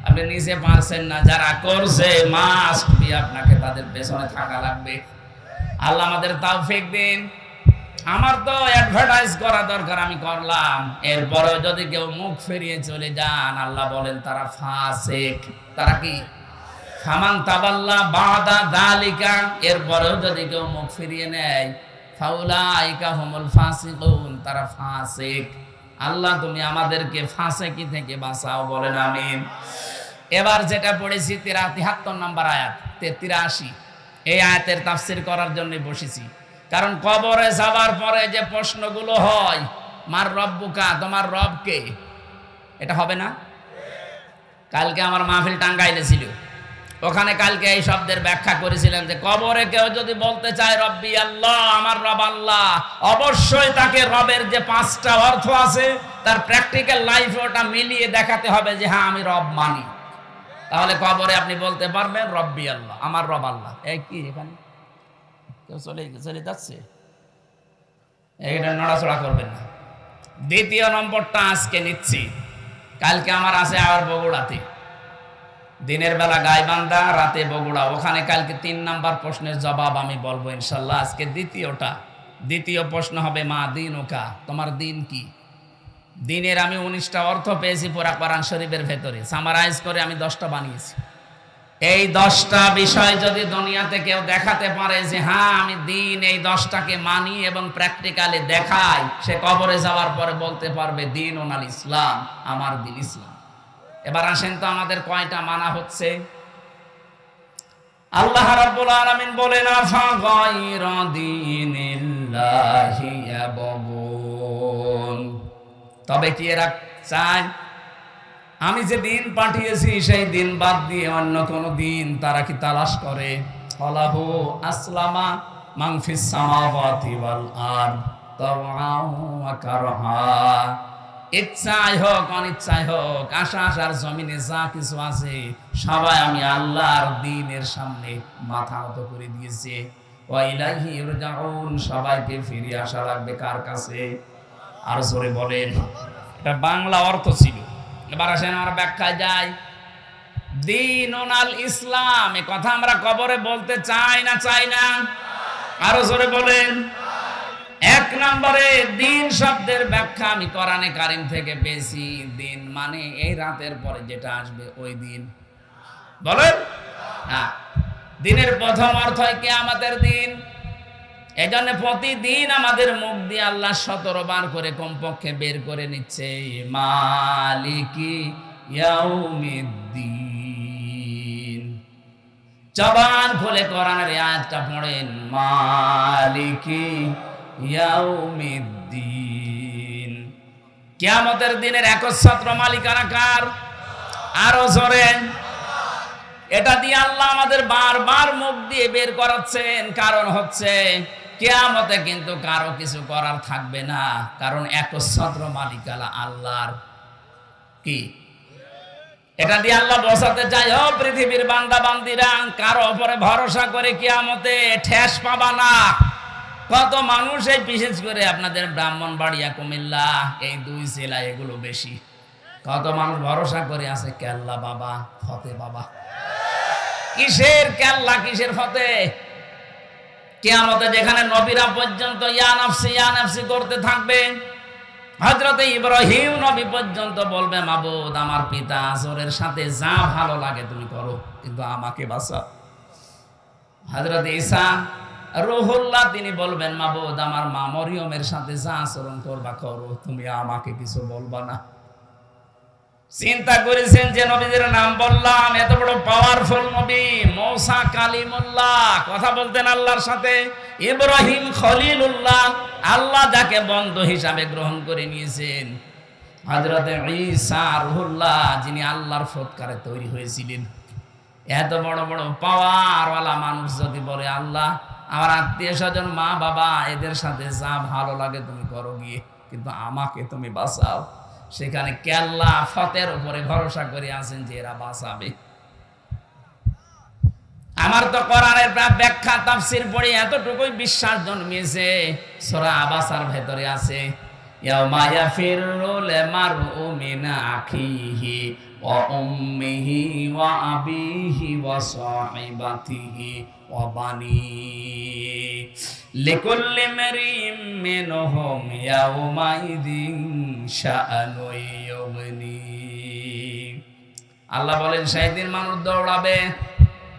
আপনি নিজে পারছেন না, যারা করছে মাস্ট বি আপনাকে তাদের পেছনে থাকা লাগবে। আল্লাহ আমাদের তৌফিক দিন। আমার তো অ্যাডভার্টাইজ করা দরকার, আমি করলাম। এরপরেও যদি কেউ মুখ ফিরিয়ে চলে যান, আল্লাহ বলেন তারা ফাসিক। তারা কি? ফামান তাওয়াল্লা বা'দা যালিকা। এরপরেও যদি কেউ মুখ ফিরিয়ে নেয়, ফাউলাইকা হুমুল ফাসিকুন, তারা ফাসিক। আল্লাহ তুমি আমাদেরকে ফাসিকি থেকে বাঁচাও, বলেন আমিন। এবার যেটা পড়েছি 73 নম্বর আয়াত, 83, এই আয়াতের তাফসীর করার জন্য বসেছি। কারণ কবরে যাবার পরে যে প্রশ্নগুলো হয়, মার রব্বুকা, তোমার রব কে, এটা হবে না? কালকে আমার মাহফিল টাঙ্গাইলে ছিল, ওখানে কালকে এই শব্দের ব্যাখ্যা করেছিলেন যে কবরে কেউ যদি বলতে চায় রব্বি আল্লাহ, আমার রব আল্লাহ, অবশ্যই তাকে রবের যে 5টা অর্থ আছে তার প্র্যাকটিক্যাল লাইফে ওটা মিলিয়ে দেখাতে হবে যে হ্যাঁ আমি রব মানি। তাহলে কবরে আপনি বলতে পারবেন রব্বি আল্লাহ, আমার রব আল্লাহ। এই কি এখানে কেউ চলে যাচ্ছে, এইটা নড়াচড়া করবেন না। দ্বিতীয় নম্বরটা আজকে নিচ্ছি, কালকে আমার আছে আর বগুড়াতে, দিনের বেলা গাইবান্ধা, রাতে বগুড়া। ওখানে কালকে 3 নাম্বার প্রশ্নের জবাব আমি বলবো ইনশাল্লাহ। আজকে দ্বিতীয় প্রশ্ন হবে মা দীনুকা, তোমার দিন কি? দিনের আমি 19টা অর্থ পেয়েছি পুরা কোরআন শরীফের ভেতরে, সামারাইজ করে আমি 10টা বানিয়েছি। এই 10টা বিষয় যদি দুনিয়াতে কেউ দেখাতে পারে যে হ্যাঁ আমি দিন এই 10টাকে মানি এবং প্র্যাকটিক্যালি দেখাই, সে কবরে যাওয়ার পরে বলতে পারবে দীনুল ইসলাম, আমার দিন ইসলাম। এবার আসেন তো আমাদের কয়টা মানা হচ্ছে? আল্লাহ রাব্বুল আলামিন বলেন আফা গায়রা দীনিল্লাহি ইয়াবগুন, তবে কি এরা চায় আমি যে দিন পাঠিয়েছি সেই দিন বাদ দিয়ে অন্য কোন দিন তারা কি তালাশ করে? ফালাহু আসলামা মান ফিস সামাওয়াতি ওয়াল আরদ তাওআন ওয়া কারহা। ইচ্ছায় হোক অনিচ্ছায় হোক, আকাশ আর জমিনে যা কিছু আছে সবাই আমি আল্লাহর দ্বীনের সামনে মাথা নত করে দিয়েছে। ওয়া ইলাইহি ইরজাউন, সবাইকে ফিরে আসা লাগবে কার কাছে? আর জোরে বলেন। এটা বাংলা অর্থ ছিল। এবার আসেন আমরা ব্যাখ্যায় যাই। দীনুল ইসলাম, এ কথা আমরা কবরে বলতে চাই না? চাই না? আরো জোরে বলেন। 1 নম্বরে দিন শব্দের ব্যাখ্যা আমি কোরআনে কারিম থেকে পেয়েছি। দিন মানে এই রাতের পরে যেটা আসবে ওই দিন। বলেন হ্যাঁ, দিনের প্রথম অর্থ হয় কিয়ামতের দিন। এজন্য প্রতিদিন আমাদের মুখ দিয়ে আল্লাহ 17 বার করে কমপক্ষে বের করে নিচ্ছে মালিকি ইয়াউমিদ্দিন। জবান খুলে কোরআনের আয়াতটা পড়েন, মালিকি ইয়াউমিদ্দিন। কিয়ামতের দিনের একচ্ছত্র মালিকানা কার? আরো জোরে। এটা দিয়ে আল্লাহ আমাদের বারবার মুখ দিয়ে বের করাচ্ছেন, কারণ হচ্ছে কিয়ামতে কিন্তু কারো কিছু করার থাকবে না, কারণ একচ্ছত্র মালিকানা আল্লাহর। কি এটা দিয়ে আল্লাহ বোঝাতে চাই, ও পৃথিবীর বান্দা বান্দিরা, কারো উপরে ভরসা করে কিয়ামতে ঠেস পাবা না। কত মানুষ, এই বিশেষ করে আপনাদের ব্রাহ্মণবাড়িয়া, কুমিল্লা, এই 2 জেলা এগুলো বেশি, কত মানুষ ভরসা করে আছে কেল্লা বাবা, ফতে বাবা। কিসের কেল্লা, কিসের ফতে? কিয়ামতে যেখানে নবীরা পর্যন্ত ইয়া নাফসি করতে থাকবে, হযরত ইব্রাহিম নবী পর্যন্ত বলবে, মাবুদ আমার পিতা আসরের সাথে যা ভালো লাগে তুমি করো, কিন্তু আমাকে বাঁচাও। হযরত ঈসা রূহুল্লাহ তিনি বলবেন, মাবুদ আমার মা মরিয়মের সাথে যা আচরণ করবা করো, তুমি আমাকে কিছু বলবা না। চিন্তা করেছেন যে নবীদের নাম বললাম, এত বড় পাওয়ারফুল নবী মূসা কালিমুল্লাহ, কথা বলতেন আল্লাহর সাথে। ইব্রাহিম খলিলুল্লাহ, আল্লাহ যাকে বন্ধু হিসাবে গ্রহণ করে নিয়েছেন। হযরত ঈসা রূহুল্লাহ, যিনি আল্লাহর ফৎকারে তৈরি হয়েছিলেন। এত বড় বড় পাওয়ারওয়ালা মানুষ যদি বলে, আল্লাহ আমার আত্মীয় স্বজন, মা বাবা, এদের সাথে যা ভালো লাগে তুমি করো গিয়ে, কিন্তু আমাকে তুমি বাঁচাও, সেখানে কেল্লা ফতের উপরে ভরসা করে আছেন যে এরা বাঁচাবে। আমার তো কোরআনের ব্যাখ্যা তাফসীর পড়ে এতটুকুই বিশ্বাস জন্মিয়েছে, সূরা আবাসার ভেতরে আছে, ইয়াউমা ইয়াফিরুল মারউ মিন আখিহি ওয়া উম্মিহি ওয়া আবিহি ওয়া সাহিবাতিহি ওয়া বানিহি লিকুল্লি ইমরিইম মিনহুম ইয়াউমাইযিন শাআনু ইউগনি। আল্লাহ বলেন, সেদিন মানুষ দৌড়াবে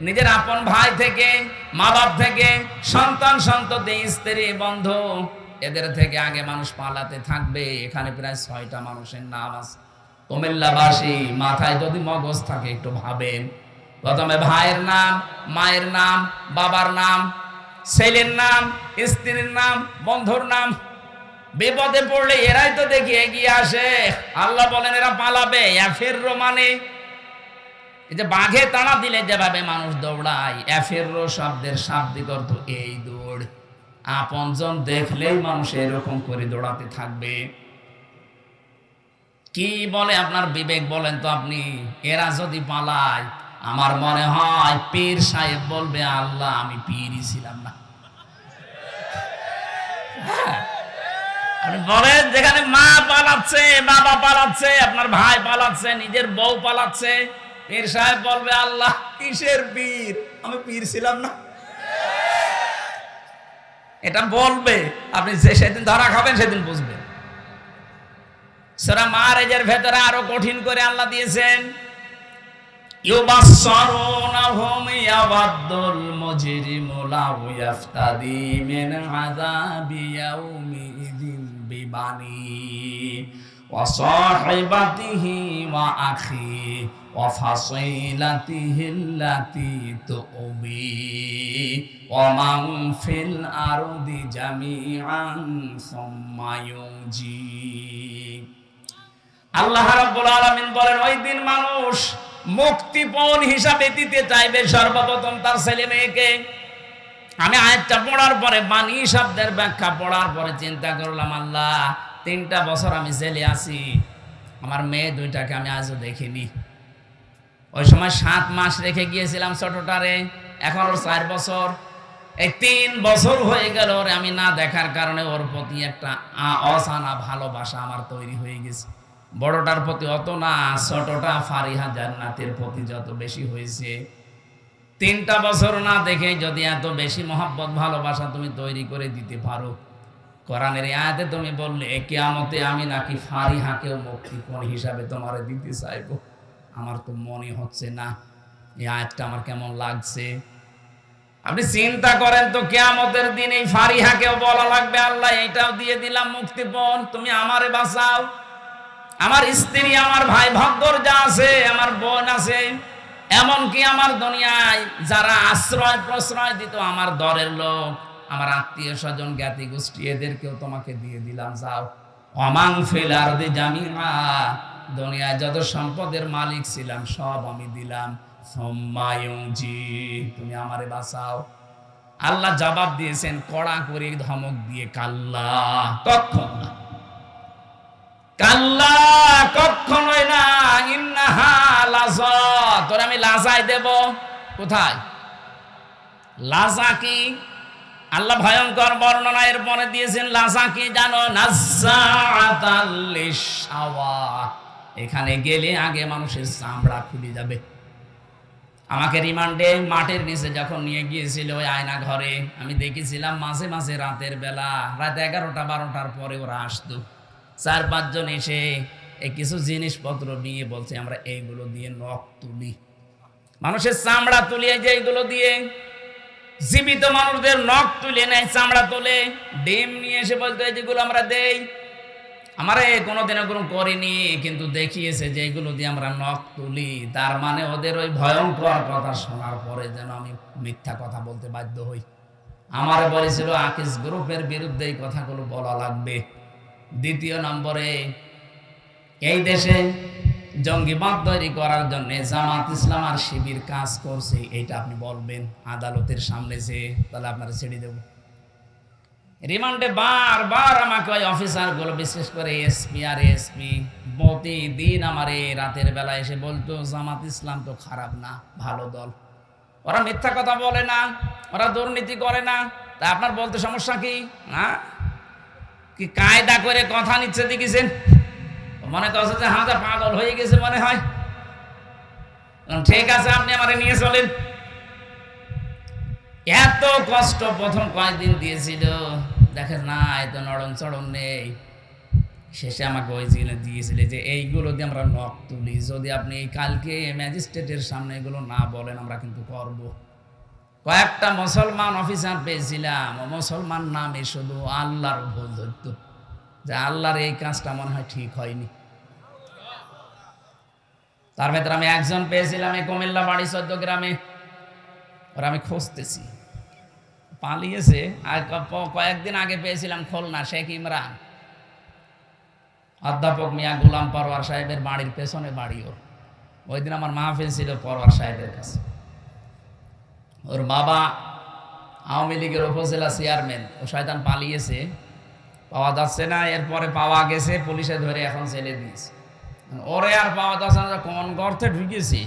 নিজের আপন ভাই থেকে, মা বাপ থেকে, সন্তান সন্ততি, স্ত্রী, বন্ধু, এদের থেকে আগে মানুষ পালাতে থাকবে। এখানে প্রায় 6টা মানুষের নাম আছে। কুমিল্লাবাসী মাথায় যদি মগজ থাকে একটু ভাবেন, প্রথমে ভাইয়ের নাম, মায়ের নাম, বাবার নাম, ছেলের নাম, স্ত্রীর নাম, বন্ধুর নাম। বিপদে পড়লে এরাই তো দেখি এগিয়ে আসে। আল্লাহ বলেন এরা পালাবে। ইয়াফিরু মানে এই যে বাঘে তাড়া দিলে যেভাবে মানুষ দৌড়ায়, ইয়াফিরু শব্দের শাব্দিক অর্থ এই দৌড়। আপনজন দেখলেই মানুষ এরকম করে দৌড়াতে থাকবে। কি বলে আপনার বিবেক বলেন তো আপনি? এরা যদি পালায়, আমার মনে হয় পীর সাহেব বলবে, আল্লাহ আমি পীরই ছিলাম না। আপনি বলেন, যেখানে মা পালাচ্ছে, বাবা পালাচ্ছে, আপনার ভাই পালাচ্ছে, নিজের বউ পালাচ্ছে, পীর সাহেব বলবে, আল্লাহ কিসের পীর, আমি পীর ছিলাম না। এটা বলবে। আপনি সেদিন ধরা খাবেন, সেদিন বুঝবেন। সূরা মাআরিজের ভেতরে আরো কঠিন করে আল্লাহ দিয়েছেন, ইউবাসসারুনাহুম ইয়াওয়াদ্দুল মুজরিমু লাউ ইয়াফতাদি মিন আযাবি ইয়াউমিযিন বিবানি ওয়া সাহিবাতিহি ওয়া আখি ওয়া ফাসিলাতিহি আল্লাতী তুবি ওয়া মান ফিল আরদি জামিআন সুম্মা ইউজি। আল্লাহ রাব্বুল আলামিন বলেন, ওই দিন মানুষ মুক্তিপণ হিসাবে দিতে চাইবে সর্বপ্রথম তার ছেলে মেয়েকে। আমি আয়াতটা পড়ার পরে, বাণী শব্দের ব্যাখ্যা পড়ার পরে চিন্তা করলাম, আল্লাহ 3টা বছর আমি জেলে আছি, আমার মেয়ে 2টাকে আমি আজও দেখিনি। ওই সময় 7 মাস রেখে গিয়েছিলাম ছোটটারে, এখন ওর 4 বছর। এই 3 বছর হয়ে গেল ওর আমি না দেখার কারণে ওর প্রতি একটা অজানা ভালোবাসা আমার তৈরি হয়ে গেছে। বড়টার প্রতি অত না, ছোটটা ফারিহা জান্নাতের প্রতি যত বেশি হয়েছে। 3টা বছর না দেখে যদি এত বেশি মহব্বত ভালোবাসা তুমি তৈরি করে দিতে পারো, কোরআনের এই আয়াতে তুমি বললে কিয়ামতে আমি নাকি ফারিহাকেও মুক্তিপণ হিসাবে তোমারে দিতে চাইবো। আমার তো মনে হচ্ছে না, এই আয়াতটা আমার কেমন লাগছে। আপনি চিন্তা করেন তো, কিয়ামতের দিন এই ফারিহাকেও বলা লাগবে আল্লাহ এইটাও দিয়ে দিলাম মুক্তিপণ, তুমি আমারে বাঁচাও। আমার স্ত্রী, আমার ভাই ভক্তর যা আছে, আমার বোন আছে, এমনকি আমার দুনিয়ায় যারা আশ্রয় প্রশ্রয় দিত, আমার দরের লোক, আমার আত্মীয় স্বজন, জ্ঞাতি গোষ্ঠী, এদেরকেও তোমাকে দিয়ে দিলাম, যাও। অমাং ফিল আরদি জামিআ, দুনিয়ায় যত সম্পদের মালিক ছিলাম সব আমি দিলাম। সুম্মা ইউনজি, তুমি আমারে বাঁচাও। আল্লাহ জবাব দিয়েছেন কড়া করে ধমক দিয়ে, কাল্লা, কখনো না, কাল্লা, কখনোই না, ইন্নাহা লাযা, তোর আমি লাজাই দেব। কোথায় লাজা? কি আল্লাহ ভয়ঙ্কর বর্ণনা এর পরে দিয়েছেন। লাজা কি জানো? নাযাআতাল লিশাওয়া, এখানে গেলে আগে মানুষের চামড়া খুলে যাবে। আমাকে রিমান্ডে মাঠের নিচে যখন নিয়ে গিয়েছিল ওই আয়না ঘরে, আমি দেখেছিলাম মাঝে মাঝে রাতের বেলা, রাত 11টা 12টার পরে ওরা আসতো, 4-5 জন এসে এই কিছু জিনিসপত্র নিয়ে বলছে আমরা এইগুলো দিয়ে নখ তুলি, মানুষের চামড়া তুলিয়ে, যে এইগুলো দিয়ে জীবিত মানুষদের নখ তুলে নেয়, চামড়া তোলে, ডিম নিয়ে এসে বলতো যেগুলো আমরা দেই। আমারে কোনোদিনও কোনো করিনি, কিন্তু দেখিয়েছে যে এইগুলো দিয়ে আমরা নখ তুলি। তার মানে ওদের ওই ভয়ঙ্কর কথা শোনার পরে যেন আমি মিথ্যা কথা বলতে বাধ্য হই। আমারে বলেছিল আকিস গ্রুপের বিরুদ্ধে এই কথাগুলো বলা লাগবে। দ্বিতীয় নম্বরে, এই দেশে জঙ্গিবাদ তৈরি করার জন্য জামাত ইসলাম আর শিবির কাজ করছে, এইটা আপনি বলবেন আদালতের সামনে, যে তাহলে আপনারা ছেড়ে দেব। রিমান্ডে বারবার আমাকে ওই অফিসারগুলো, বিশেষ করে এসপি আর এসপি, প্রতিদিন আমার এই রাতের বেলা এসে বলতো জামাত ইসলাম তো খারাপ না, ভালো দল, ওরা মিথ্যা কথা বলে না, ওরা দুর্নীতি করে না, তা আপনার বলতে সমস্যা কি? না কি কায়দা করে কথা নিচ্ছে দেখেছেন? মনে করছে যে হাজা পাগল হয়ে গেছে মনে হয়। ঠিক আছে, আপনি আমারে নিয়ে চলেন। এত কষ্ট প্রথম কয়েকদিন দিয়েছিল, দেখেন না এত নড়ন চড়ন নেই। শেষে আমাকে ওই জিনিস দিয়েছিল যে এইগুলো দিয়ে আমরা নখ তুলি, যদি আপনি কালকে ম্যাজিস্ট্রেটের সামনে এগুলো না বলেন আমরা কিন্তু করব। কয়েকটা মুসলমান অফিসার পেয়েছিলাম, মুসলমান নামে শুধু আল্লাহর ভুল ধরত, যে আল্লাহর এই কাজটা মনে হয় ঠিক হয়নি। তার ভেতরে আমি একজন পেয়েছিলাম এই কুমিল্লা বাড়ি 14 গ্রামে, ওরা আমি খুঁজতেছি, পালিয়েছে। আর কয়েকদিন আগে পেয়েছিলাম খুলনা শেখ ইমরান, অধ্যাপক মিয়া গোলাম পরওয়ার সাহেবের বাড়ির পেছনে বাড়ি ওর। ওই দিন আমার মাহফিল ছিল পরওয়ার সাহেবের কাছে। ওর বাবা আওয়ামী লীগের উপজেলা চেয়ারম্যান, ও শয়তান পালিয়েছে, পাওয়া যাচ্ছে না। এরপরে পাওয়া গেছে, পুলিশে ধরে এখন ছেড়ে দিয়েছে। ওরে আর পাওয়া যাচ্ছে না, কোন গর্তে ঢুকেছি।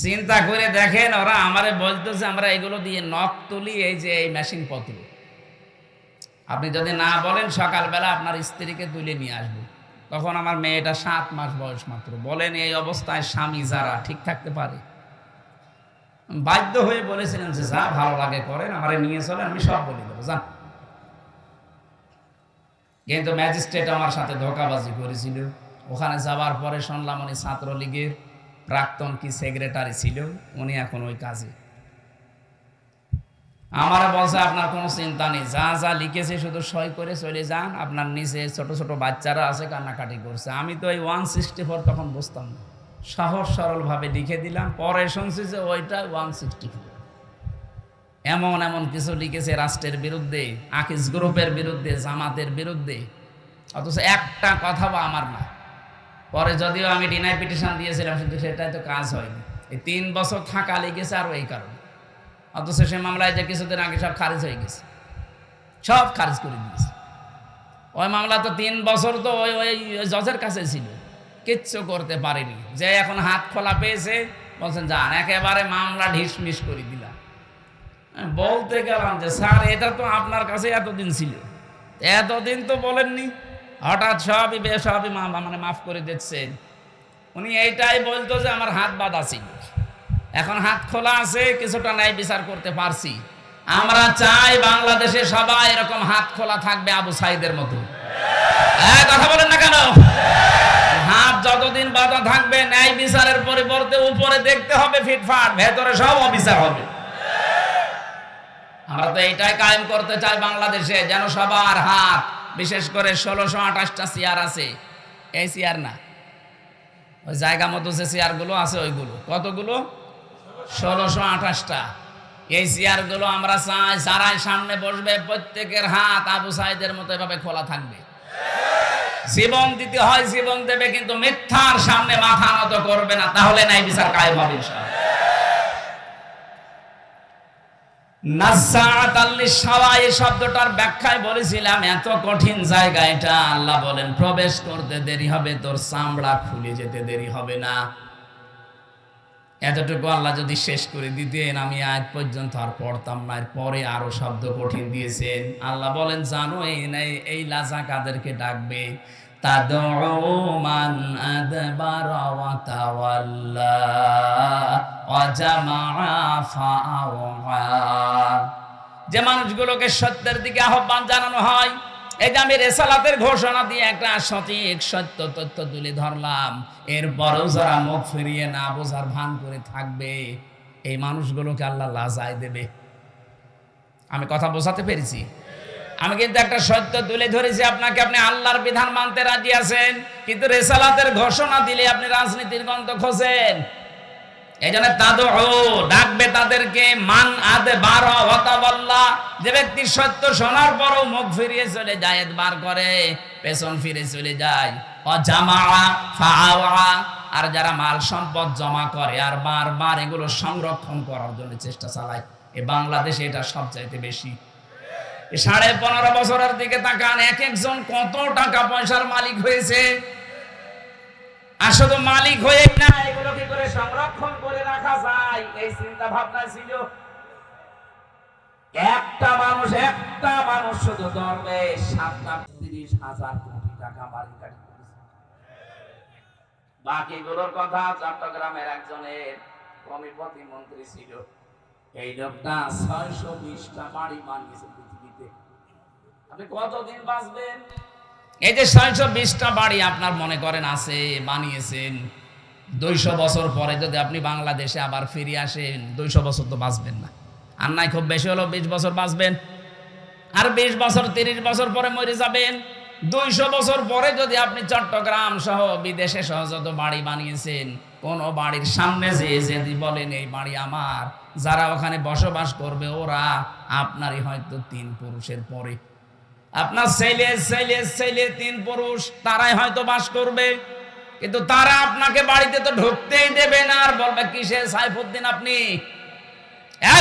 চিন্তা করে দেখেন, ওরা আমারে বলতেছে আমরা এগুলো দিয়ে নখ তুলি, এই যে এই মেশিন পত্র, আপনি যদি না বলেন সকালবেলা আপনার স্ত্রীকে তুলে নিয়ে আসবো। তখন আমার মেয়েটা 7 মাস বয়স মাত্র। বলেন এই অবস্থায় স্বামী যারা ঠিক থাকতে পারে? বাধ্য হয়ে বলেছিলেন যে যা ভালো লাগে করেন, আমারে নিয়ে চলেন, আমি সব বলে দেবো, যান। কিন্তু ম্যাজিস্ট্রেট আমার সাথে ধোঁকাবাজি করেছিল। ওখানে যাবার পরে শুনলাম উনি ছাত্রলীগের প্রাক্তন কি সেক্রেটারি ছিল, উনি এখন ওই কাজে। আমার বলছে আপনার কোনো চিন্তা নেই, যা যা লিখেছে শুধু সই করে চলে যান, আপনার নিচে ছোট ছোট বাচ্চারা আছে কান্নাকাটি করছে। আমি তো এই 164 তখন বুঝতাম না, সহজ সরলভাবে লিখে দিলাম। পরে শুনছি যে ওইটা 164। এমন এমন কিছু লিখেছে রাষ্ট্রের বিরুদ্ধে, আকিস গ্রুপের বিরুদ্ধে, জামাতের বিরুদ্ধে, অথচ একটা কথা বা আমার না। পরে যদিও আমি ডিনাই পিটিশন দিয়েছিলাম, কিন্তু সেটাই তো কাজ হয়নি। এই 3 বছর থাকা লেগেছে আরও এই কারণে। অথচ সে মামলায় যে কিছুদিন আগে সব খারিজ হয়ে গেছে, সব খারিজ করে দিয়েছে। ওই মামলা তো 3 বছর তো ওই ওই জজের কাছে ছিল, কিচ্ছু করতে পারেনি। যে এখন হাত খোলা পেয়েছে বলছেন যান, একেবারে মামলা ঢিসমিস করে দিলাম। বলতে গেলাম যে স্যার এটা তো আপনার কাছে এতদিন ছিল, এতদিন তো বলেননি, হঠাৎ সবই মানে মাফ করে দিচ্ছেন। উনি এইটাই বলতো যে আমার হাত বাঁধা ছিল, এখন হাত খোলা আছে, কিছুটা ন্যায় বিচার করতে পারছি। আমরা চাই বাংলাদেশে সবাই এরকম হাত খোলা থাকবে আবু সাইদের মতো। কথা বলেন না কেন? হাত যতদিন বাঁধা থাকবে, ন্যায় বিচারের পরিবর্তে উপরে দেখতে হবে ফিটফাট, ভেতরে সব অবিচার হবে। আমরা তো এইটাই কায়েম করতে চাই বাংলাদেশে, যেন সবার হাত, বিশেষ করে 1628টা চেয়ার আছে, এই চেয়ার না, ওই জায়গা মতো যে চেয়ারগুলো আছে ওইগুলো, কতগুলো? 1628টা। এই চেয়ারগুলো আমরা চাই যারাই সামনে বসবে প্রত্যেকের হাত আবু সাইদের মতো এভাবে খোলা থাকবে। জীবন দিতে হয় জীবন দেবে, কিন্তু মিথ্যার সামনে মাথা নত করবে না, তাহলে নাই বিচার কায়েম হবে ইনশাআল্লাহ। নাযাআতাল লিশাওয়া এই শব্দটার ব্যাখ্যায় বলেছিলাম এত কঠিন জায়গা এটা। আল্লাহ বলেন প্রবেশ করতে দেরি হবে, তোর চামড়া খুলে যেতে দেরি হবে না। এতটুকু আল্লাহ যদি শেষ করে দিতেন আমি আজ পর্যন্ত আর পড়তাম না। পরে আরো শব্দ কঠিন দিয়েছেন। আল্লাহ বলেন জানো এই লাজা কাদেরকে ডাকবে? তাদউ মান আদবারা ওয়া তাওয়াল্লা ওয়া জামাআ ফাআওয়া। যে মানুষগুলোকে সত্যের দিকে আহ্বান জানানো হয়, এই যে আমি রেসালাতের ঘোষণা দিয়ে একটা সঠিক সত্য তথ্য তুলে ধরলাম, এরপরেও যারা মুখ ফিরিয়ে না বোঝার ভান করে থাকবে, এই মানুষগুলোকে আল্লাহ লাজায় দেবে। আমি কথা বোঝাতে পেরেছি? আমি কিন্তু একটা সত্য তুলে ধরেছি আপনাকে, আপনি আল্লাহর বিধান মানতে রাজি আছেন, কিন্তু রেসালাতের ঘোষণা দিলে আপনি রাজনীতির গন্ধ খোঁজেন। এই জন্য ডাকবে তাদেরকে মান আদবারা ওয়া তাওয়াল্লা, যে ব্যক্তি সত্য শোনার পরও মুখ ফিরিয়ে চলে যায়, এতবার করে পেছন ফিরে চলে যায়। ওয়া জামাআ ফাআওয়া, আর যারা মাল সম্পদ জমা করে আর বারবার এগুলো সংরক্ষণ করার জন্য চেষ্টা চালায়, এই বাংলাদেশে এটা সবচাইতে বেশি। 15.5 বছরের দিকে তাকান, এক একজন কত টাকা পয়সার মালিক হয়েছে। আর শুধু মালিক হয়ে না, এগুলো কি করে সংরক্ষণ করে রাখা যায় এই চিন্তা ভাবনা ছিল। একটা মানুষ শুধু ধরবে 37,000 কোটি টাকা বাড়ি কাটি করেছে। বাকিগুলোর কথা চট্টগ্রামের একজনের কমিপতি মন্ত্রী ছিল, এই লোকটা 620টা বাড়ি বানিয়েছে পৃথিবীতে। আপনি কতদিন বাঁচবেন? এই যে 620টা বাড়ি আপনার মনে করেন আছে, বানিয়েছেন, 200 বছর পরে যদি আপনি বাংলাদেশে আবার ফিরে আসেন, 200 বছর তো বাঁচবেন না, আর নাই খুব বেশি হলো 20 বছর বাঁচবেন, আর 20 বছর 30 বছর পরে মরে যাবেন। 200 বছর পরে যদি আপনি চট্টগ্রাম সহ বিদেশে সহ যত বাড়ি বানিয়েছেন, কোন বাড়ির সামনে যদি বলেন এই বাড়ি আমার, যারা ওখানে বসবাস করবে ওরা আপনারই হয়তো 3 পুরুষের পরে, আপনার ছেলে 3 পুরুষ, তারাই হয়তো বাস করবে, কিন্তু তারা আপনাকে বাড়িতে তো ঢুকতেই দেবে না, আর বলবে কিসের সাইফুদ্দিন আপনি?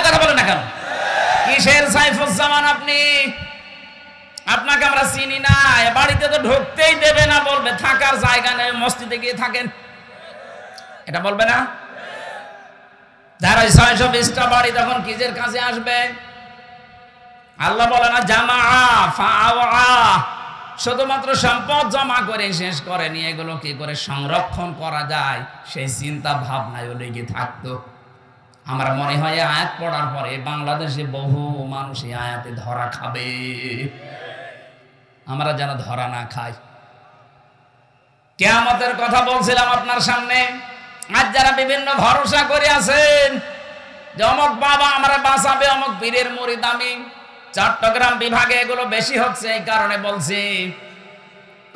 কথা বলেন না কেন? কিসের সাইফুজ্জামান আপনি? আপনাকে আমরা চিনি না, বাড়িতে তো ঢুকতেই দেবে না, বলবে থাকার জায়গা নেই, মসজিদে গিয়ে থাকেন, এটা বলবে না? যারা 620টা বাড়ি তখন কিসের কাছে আসবে? আল্লাহ বলে না জামাআ ফাআওয়া, শুধুমাত্র সম্পদ জমা করে শেষ করে নিয়ে এগুলো কি করে সংরক্ষণ করা যায় সেই চিন্তা ভাবনায় লেগে থাকতো। আমার মনে হয় আয়াত পড়ার পরে বাংলাদেশে বহু মানুষ এই আয়াতে ধরা খাবে, আমরা যেন ধরা না খাই। কিয়ামতের কথা বলছিলাম আপনার সামনে। আজ যারা বিভিন্ন ভরসা করে আছেন যে অমুক বাবা আমরা বাঁচাবে, অমুক পীরের মুরিদ আমি, চট্টগ্রাম বিভাগে এগুলো বেশি হচ্ছে, এই কারণে বলছি।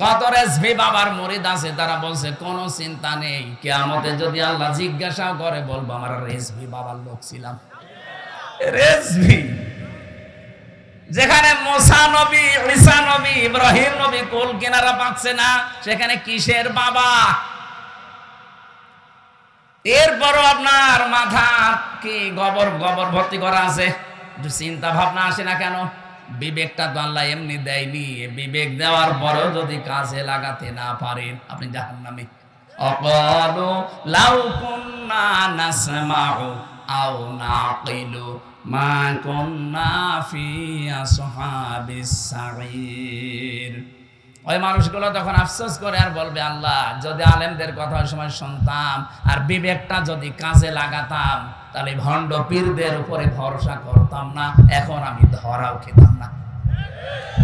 কত রেজভি বাবার মুরিদ আছে, তারা বলছে কোনো চিন্তা নেই, কিয়ামতে যদি আল্লাহ জিজ্ঞাসাও করে বলবো আমরা রেজভি বাবার লোক ছিলাম। রেজভি, যেখানে মুসা নবী, ঈসা নবী, ইব্রাহিম নবী কুল কিনারা পাচ্ছে না, সেখানে কিসের বাবা? এরপরও আপনার মাথা কি গোবর ভর্তি করা আছে? চিন্তা ভাবনা আসে না কেন? বিবেকটা তো আল্লাহ এমনি দেয়নি, বিবেক দেওয়ার পরেও যদি কাজে লাগাতে না পারেন আপনি জাহান্নামে। অকালু লাউ কুন্না নাসমাউ আও নাকিলু মা কুন্না ফি আসহাবিস সাঈর। ওই মানুষগুলো তখন আফসোস করে আর বলবে আল্লাহ যদি আলেমদের কথা ওই সময় শুনতাম আর বিবেকটা যদি কাজে লাগাতাম তাহলে ভণ্ড পীরদের উপরে ভরসা করতাম না, এখন আমি ধরাও খেতাম না।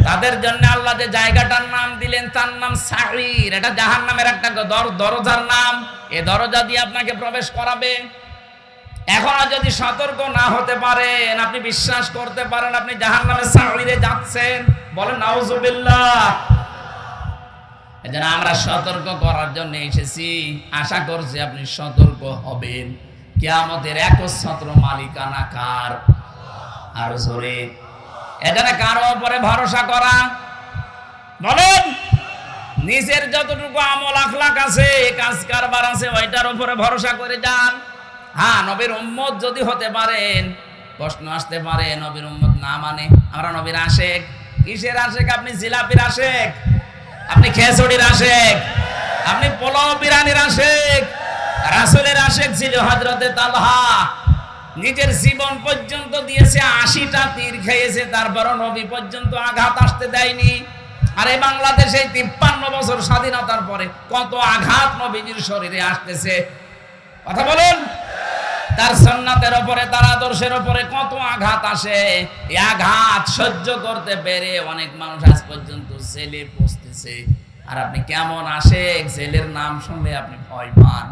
তাদের জন্য আল্লাহ যে জায়গাটার নাম দিলেন তার নাম সাঈর, এটা জাহান্নামের একটা দরজার নাম। এই দরজা দিয়ে আপনাকে প্রবেশ করাবে। এখনো যদি সতর্ক না হতে পারেন, আপনি বিশ্বাস করতে পারেন আপনি জাহান্নামের সাঈরে যাচ্ছেন, বলেন নাউজুবিল্লাহ। এজন্য আমরা সতর্ক করার জন্য এসেছি, আশা করছি আপনি সতর্ক হবেন। কিয়ামতের একচ্ছত্র মালিকানা কার? আর জোরে। এজন্য কারো উপরে ভরসা করা, বলেন নিজের যতটুকু আমল আখলাক আছে, কাজ কারবার আছে, ওইটার উপরে ভরসা করে যান। হ্যাঁ, নবীর উম্মত যদি হতে পারেন, প্রশ্ন আসতে পারে নবীর উম্মত না মানে আমরা নবীর আশেক। কিসের আশেক? আপনি জিলাপির আশেক, আপনি খেচুড়ির আশেক, আপনি পোলাও বিরিয়ানির আশেক। রাসূলের আশেক ছিল হযরতে তালহা, নিজের জীবন পর্যন্ত দিয়েছে, 80টা তীর খেয়েছে, তারপরও নবী পর্যন্ত আঘাত আসতে দেয়নি। আর এই বাংলাদেশে 53 বছর স্বাধীনতার পরে কত আঘাত নবীজির শরীরে আসতেছে, কথা বলুন। তার সুন্নাতের উপরে, তার আদর্শের উপরে কত আঘাত আসে। এই আঘাত সহ্য করতে পেরে অনেক মানুষ আজ পর্যন্ত জেলে পৌঁছতেছে। আর আপনি কেমন আশেক, জেলের নাম শুনলে আপনি ভয় পান।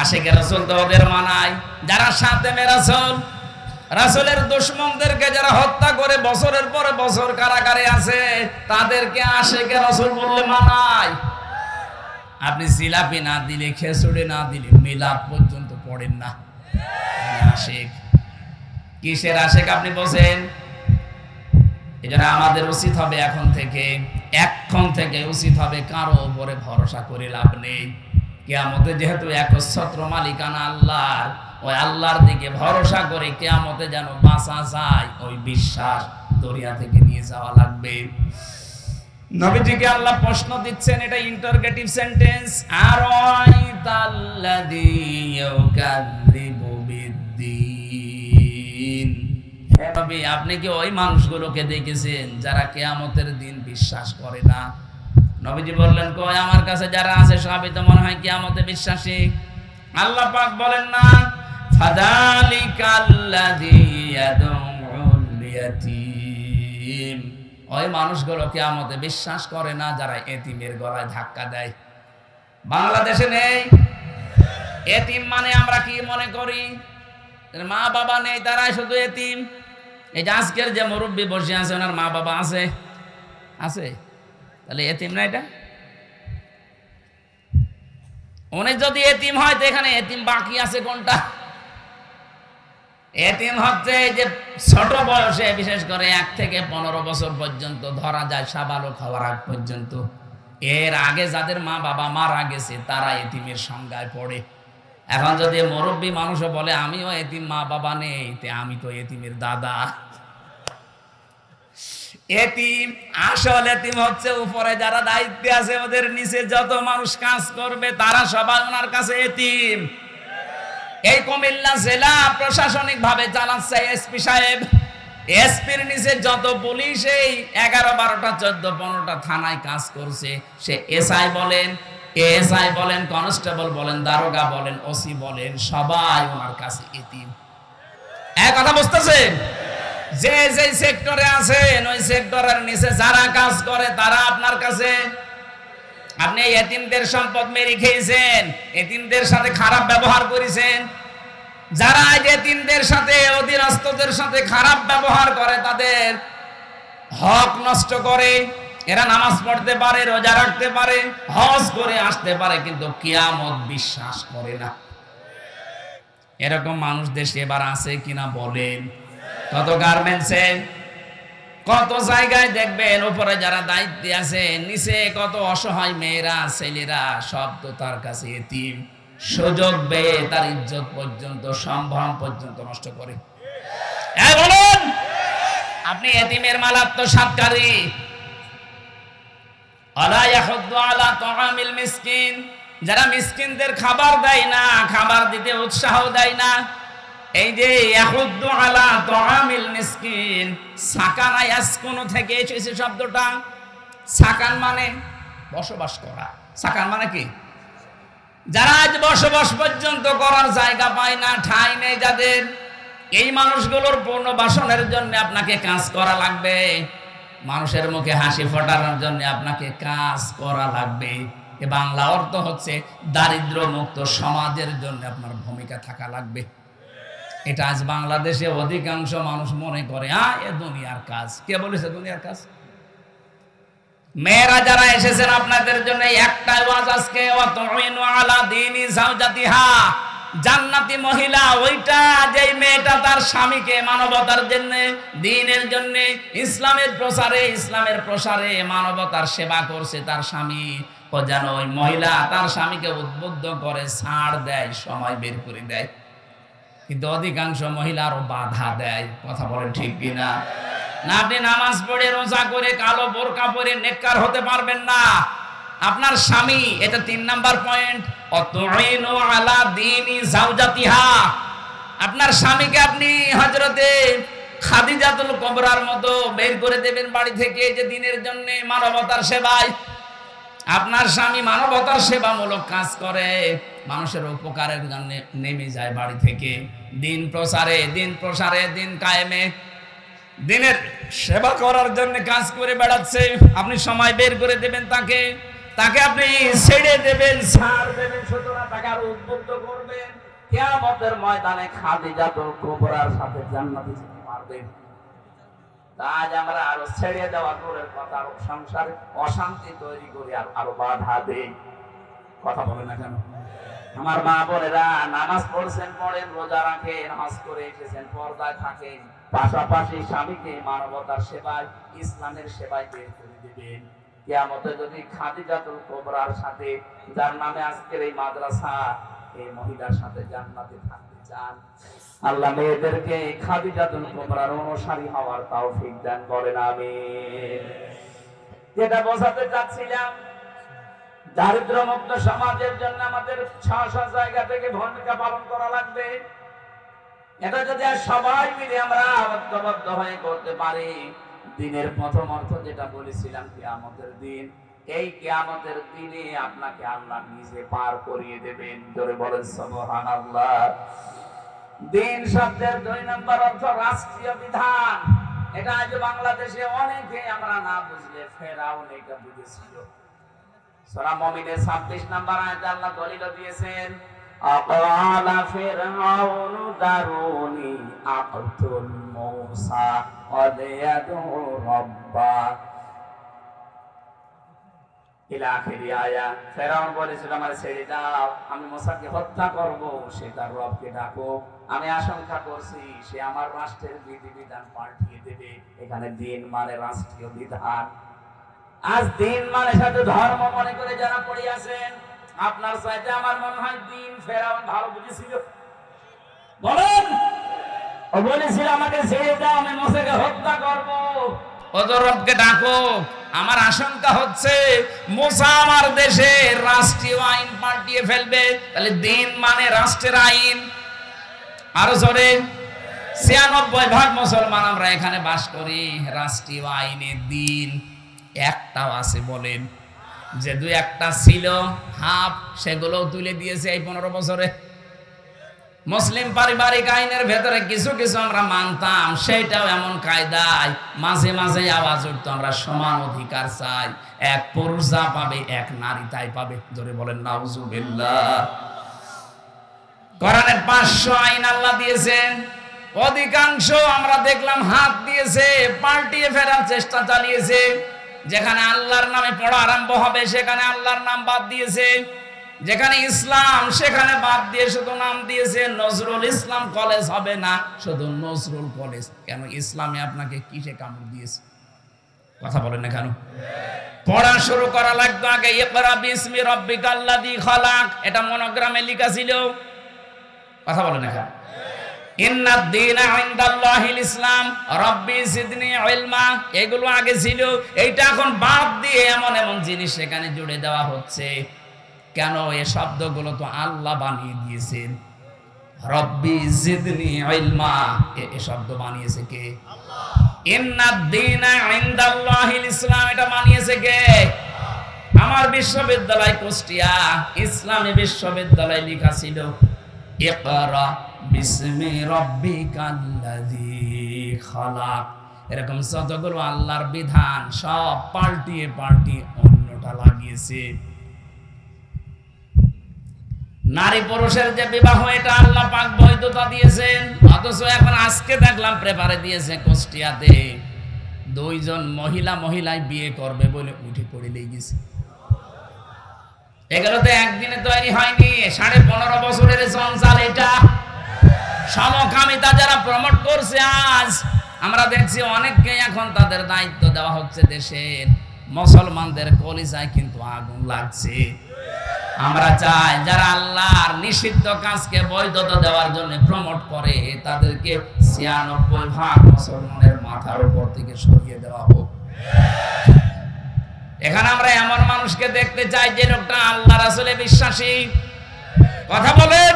আশেকের রাসূল তো ওদের মানায়, যারা সাতেমে রাসূল, রাসূলের দুশমনদেরকে যারা হত্যা করে বছরের পরে বছর কারাগারে আছে, তাদেরকে আশেকের রাসূল বললে মানায়। আপনি জিলাপি না দিলে, খেচুড়ি না দিলে মিলাদ পর্যন্ত পড়েন না। আশেক কিসের আশেক আপনি বলেন? এজন্য আমাদের উচিত হবে এখন থেকে উচিত হবে কারো উপরে ভরসা করে লাভ নেই। কিয়ামতে যেহেতু একচ্ছত্র মালিকানা আল্লাহর, ওই আল্লাহর দিকে ভরসা করে কিয়ামতে যেন বাঁচা যায়, ওই বিশ্বাস দরিয়া থেকে নিয়ে যাওয়া লাগবে। নবীজিকে আল্লাহ প্রশ্ন দিচ্ছেন, এটা ইন্টারগেটিভ সেন্টেন্স। আরাইতাল্লাযী ইউকাযযিবু বিদ্দীন, হে নবী আপনি কি ওই মানুষগুলোকে দেখেছেন যারা কিয়ামতের দিন বিশ্বাস করে না? নবীজি বললেন, কই আমার কাছে যারা আছে সবই তো মনে হয় কিয়ামতে বিশ্বাসী। আল্লাহ পাক বলেন না, ফাযালিকাল্লাযী ইয়াদউল ইয়াতীম, ওই মানুষগুলো কিয়ামতে বিশ্বাস করে না যারা এতিমের গলায় ধাক্কা দেয়। বাংলাদেশে নেই এতিম মানে আমরা কি মনে করি? মা বাবা নেই, তারাই শুধু এতিম। এই যে আজকের যে মুরব্বী বসে আছে, ওনার মা বাবা আছে? আছে? তাহলে এতিম না এটা? উনি যদি এতিম হয় তো এখানে এতিম বাকি আছে কোনটা? এতিম হচ্ছে এই যে ছোট বয়সে, বিশেষ করে 1 থেকে 15 বছর পর্যন্ত ধরা যায়, সাবালক হওয়ার আগ পর্যন্ত। এর আগে যাদের মা বাবা মারা গেছে তারা এতিমের সংজ্ঞায় পড়ে। এখন যদি মুরব্বী মানুষও বলে আমিও এতিম, মা বাবা নেই, তে আমি তো এতিমের দাদা। এতিম আসল এতিম হচ্ছে উপরে যারা দায়িত্বে আছে, ওদের নিচে যত মানুষ কাজ করবে তারা সবাই ওনার কাছে এতিম। এই কুমিল্লা জেলা প্রশাসনিক ভাবে চালাচ্ছে এসপি সাহেব। এসপির নিচে যত পুলিশ এই 11, 12টা, 14, 15টা থানায় কাজ করছে, সে এসআই বলেন, এএসআই বলেন, কনস্টেবল বলেন, দারোগা বলেন, ওসি বলেন, সবাই ওনার কাছে এতিম। এক কথা বুঝতেছেন? যে যে সেক্টরে আছেন ওই সেক্টরের নিচে যারা কাজ করে তারা আপনার কাছে। আপনি এতিমদের সম্পদ মেরে খেয়েছেন, এতিমদের সাথে খারাপ ব্যবহার করেছেন। যারা এতিমদের সাথে, অধীনস্থদের সাথে খারাপ ব্যবহার করে, তাদের হক নষ্ট করে। এরা নামাজ পড়তে পারে, রোজা রাখতে পারে, হজ করে আসতে পারে, কিন্তু কিয়ামত বিশ্বাস করে না। এরকম মানুষ দেশে এবার আছে কিনা বলেন? কত গার্মেন্টসে, কত জায়গায় দেখবেন উপরে যারা দায়িত্বে আছে, নিচে কত অসহায় মেয়েরা, ছেলেরা, সব তো তার কাছে এতিম। সুযোগ পেয়ে তার ইজ্জত পর্যন্ত, সম্ভ্রম পর্যন্ত নষ্ট করে। বলুন, আপনি এতিমের মাল আত্মসাৎকারী। আলা ইয়াহুদ্দু আলা তুআমিল মিসকিন, যারা মিসকিনদের খাবার দেয় না, খাবার দিতে উৎসাহ দেয় না। এই যে ইয়াহুদ্দু আলা তুআমিল মিসকিন, সাকানা ইয়াসকুনু থেকে এসেছে শব্দটা। সাকান মানে বসবাস করা। সাকান মানে কি? যারা আজ বসবাস পর্যন্ত করার জায়গা পায় না, ঠাঁই নেই যাদের, এই মানুষগুলোর পুনর্বাসনের জন্য আপনাকে কাজ করা লাগবে। মানুষের মুখে হাসি ফোটানোর জন্য আপনাকে কাজ করা লাগবে। এ বাংলা অর্থ হচ্ছে দারিদ্র মুক্ত সমাজের জন্য আপনার ভূমিকা থাকা লাগবে। এটা আজ বাংলাদেশে অধিকাংশ মানুষ মনে করে এ দুনিয়ার কাজ। কে বলেছে দুনিয়ার কাজ? মেয়েরা যারা এসেছেন আপনাদের জন্য একটাই ওয়াজ আজকে, ওয়াতুইনু আলা দীনি যাওজাতিহা। জান্নাতি মহিলা ওইটা যেই মেয়েটা তার স্বামীকে মানবতার জন্য, দ্বীনের জন্য, ইসলামের প্রসারে মানবতার সেবা করছে তার স্বামী। ও যেন ওই মহিলা তার স্বামীকে উদ্বুদ্ধ করে, ছাড় দেয়, সময় বের করে দেয়। কিন্তু অধিকাংশ মহিলা আরো বাধা দেয়। কথা বলেন ঠিক কিনা? না, আপনি নামাজ পড়ে, রোজা করে, কালো বোরকা পরে নেককার হতে পারবেন না। আপনার স্বামী, এটা 3 নাম্বার পয়েন্ট, অতুইনু আলা দীনি যাওজাতিহা। আপনার স্বামীকে আপনি হযরতে খাদিজাতুল কুবরার মতো বের করে দেবেন বাড়ি থেকে, যে দ্বীনের জন্য, মানবতার সেবায়। আপনার স্বামী মানবতার সেবামূলক কাজ করে, মানুষের উপকারের জন্য নেমে যায় বাড়ি থেকে, দিন প্রসারে, দিন কায়েমে, দিনের সেবা করার জন্য কাজ করে বেড়াচ্ছে। আপনি সময় বের করে দেবেন তাকে আপনি ছেড়ে দেবেন, ছাড় দেবেন, সুতরাং তাকে আরো উদ্বুদ্ধ করবেন। কিয়ামতের ময়দানে খাদিজাতুল কুবরার সাথে জান্নাতে যেতে পারবেন। আজ আমরা আরো ছেড়ে দেওয়া দূরের কথা, আরো সংসারে অশান্তি তৈরি করে আরো বাধা দেই। কথা বলে না কেন? আমার মা বোনেরা নামাজ পড়ছেন, পড়েন, রোজা রাখেন, হজ করে এসেছেন, পর্দায় থাকেন, পাশাপাশি স্বামীকে মানবতার সেবায়, ইসলামের সেবায় বের করে দেবেন। কিয়ামতে যদি খাদিজাতুল কুবরার সাথে, যার নামে আজকের এই মাদ্রাসা, এই মহিলার সাথে জান্নাতে থাকতে চান, আল্লাহ মেয়েদেরকে খাদিজাতুল কুবরার অনুসারী হওয়ার তৌফিক দান করেন, আমিন। যেটা বোঝাতে চাচ্ছিলাম, দারিদ্র মুক্ত সমাজের জন্য আমাদের 6 জায়গা থেকে ভূমিকা পালন করা লাগবে। এটা যদি সবাই মিলে আমরা ঐক্যবদ্ধ হয়ে করতে পারি, দিনের প্রথম অর্থ যেটা বলেছিলাম, কিয়ামতের দিন, এই কিয়ামতের দিনে আপনাকে আল্লাহ নিজে পার করিয়ে দেবেন। জোরে বলেন সুবহানাল্লাহ। দিন শব্দের 2 নম্বর অর্থ রাষ্ট্রীয় বিধান। এটা আজ বাংলাদেশে অনেকে আমরা না বুঝলে ফেরাউন এটা বুঝেছিল। সূরা মুমিনের 26 নম্বর আয়াতে আল্লাহ দলিল দিয়েছেন, আকালা ফিরআউন দারুনি আকতুল মূসা ওয়াদয়াদু রাব্বা ইলা আখিরি আয়া। ফেরাউন বলেছিল, আমারে ছেড়ে দাও, আমি মূসাকে হত্যা করব, সে তার রবকে ডাকো। আমি আশঙ্কা করছি সে আমার রাষ্ট্রের বিধিবিধান পাল্টিয়ে দেবে। এখানে দিন মানে রাষ্ট্রীয় বিধান। আজ দিন মানে সাথে ধর্ম মনে করে যারা পড়ে আছেন, আপনার চাইতে আমার মনে হয় দিন ফেরাউন ভালো বুঝেছিল। বলেন, ও বলেছিল আমাকে ছেড়ে দাও, আমি মূসাকে হত্যা করব, ওদের রবকে ডাকো। আমার আশঙ্কা হচ্ছে মূসা আমার দেশে রাষ্ট্রীয় আইন পাল্টিয়ে ফেলবে। তাহলে দিন মানে রাষ্ট্রের আইন। আরো জোরে, 96% মুসলমান আমরা এখানে বাস করি, রাষ্ট্রীয় আইনে দিন একটাও আছে বলেন? যে 2-1টা ছিল হাফ, সেগুলোও তুলে দিয়েছে এই 15 বছরে। মুসলিম পারিবারিক আইনের ভেতরে কিছু কিছু আমরা মানতাম, সেটাও এমন কায়দায় মাঝে মাঝে আওয়াজ উঠতো, আমরা সমান অধিকার চাই, এক পুরুষ যা পাবে এক নারী তাই পাবে। জোরে বলেন নাউজুবিল্লাহ। কোরআনের 500 আইন আল্লাহ দিয়েছেন, অধিকাংশ আমরা দেখলাম হাত দিয়েছে, পাল্টিয়ে ফেরার চেষ্টা চালিয়েছে। যেখানে আল্লাহর নামে পড়া আরম্ভ হবে সেখানে আল্লাহর নাম বাদ দিয়েছে, যেখানে ইসলাম সেখানে বাদ দিয়ে শুধু নাম দিয়েছে নজরুল ইসলাম কলেজ হবে না, শুধু নজরুল কলেজ। কেন? ইসলামে আপনাকে কিসে কামড় দিয়েছে? কথা বলেন না কেন? পড়া শুরু করা লাগতো আগে, ইকরা বিসমি রাব্বিকাল্লাযী খালাক, এটা মনোগ্রামে লেখা ছিল। কথা বলেন না কেন? ইন্নাদ দীনা ইনদাল্লাহিল ইসলাম রাব্বি জিদনি ইলমা, এগুলো আগে ছিল, এইটা এখন বাদ দিয়ে এমন এমন জিনিস সেখানে জুড়ে দেওয়া হচ্ছে। কেন? এই শব্দগুলো তো আল্লাহ বানিয়ে দিয়েছেন। রব্বি জিদনি ইলমা, এই শব্দ বানিয়েছে কে? আল্লাহ। ইন্নাদ দীনা ইনদাল্লাহিল ইসলাম, এটা বানিয়েছে কে? আমার বিশ্ববিদ্যালয় কুষ্টিয়া ইসলামী বিশ্ববিদ্যালয় লেখা ছিল ইকরা বিসমি রাব্বিকাল্লাযী খালাক। এরকম যতগুলো আল্লাহর বিধান সব পাল্টিয়ে পাল্টিয়ে অন্যটা লাগিয়েছে। নারী পুরুষের যে বিবাহ এটা আল্লাহ পাক বৈধতা দিয়েছেন, অথচ এখন আজকে দেখলাম পেপারে দিয়েছে কুষ্টিয়াতে 2 জন মহিলাই বিয়ে করবে বলে উঠে পড়ে লেগেছে। এগুলো তো একদিনে তৈরি হয়নি, 15.5 বছরের সংসার এটা। সমকামিতা যারা প্রমোট করছে আজ আমরা দেখছি অনেককে এখন তাদের দায়িত্ব দেওয়া হচ্ছে দেশের। মুসলমানদের কলিজায় কিন্তু আগুন লাগছে। আমরা চাই যারা আল্লাহর নিষিদ্ধ কাজকে বৈধতা দেওয়ার জন্য প্রমোট করে তাদেরকে 96% মুসলমানের মাথার উপর থেকে সরিয়ে দেওয়া হোক। এখানে আমরা এমন মানুষকে দেখতে চাই যে লোকটা আল্লাহ রাসূলে বিশ্বাসী। কথা বলেন।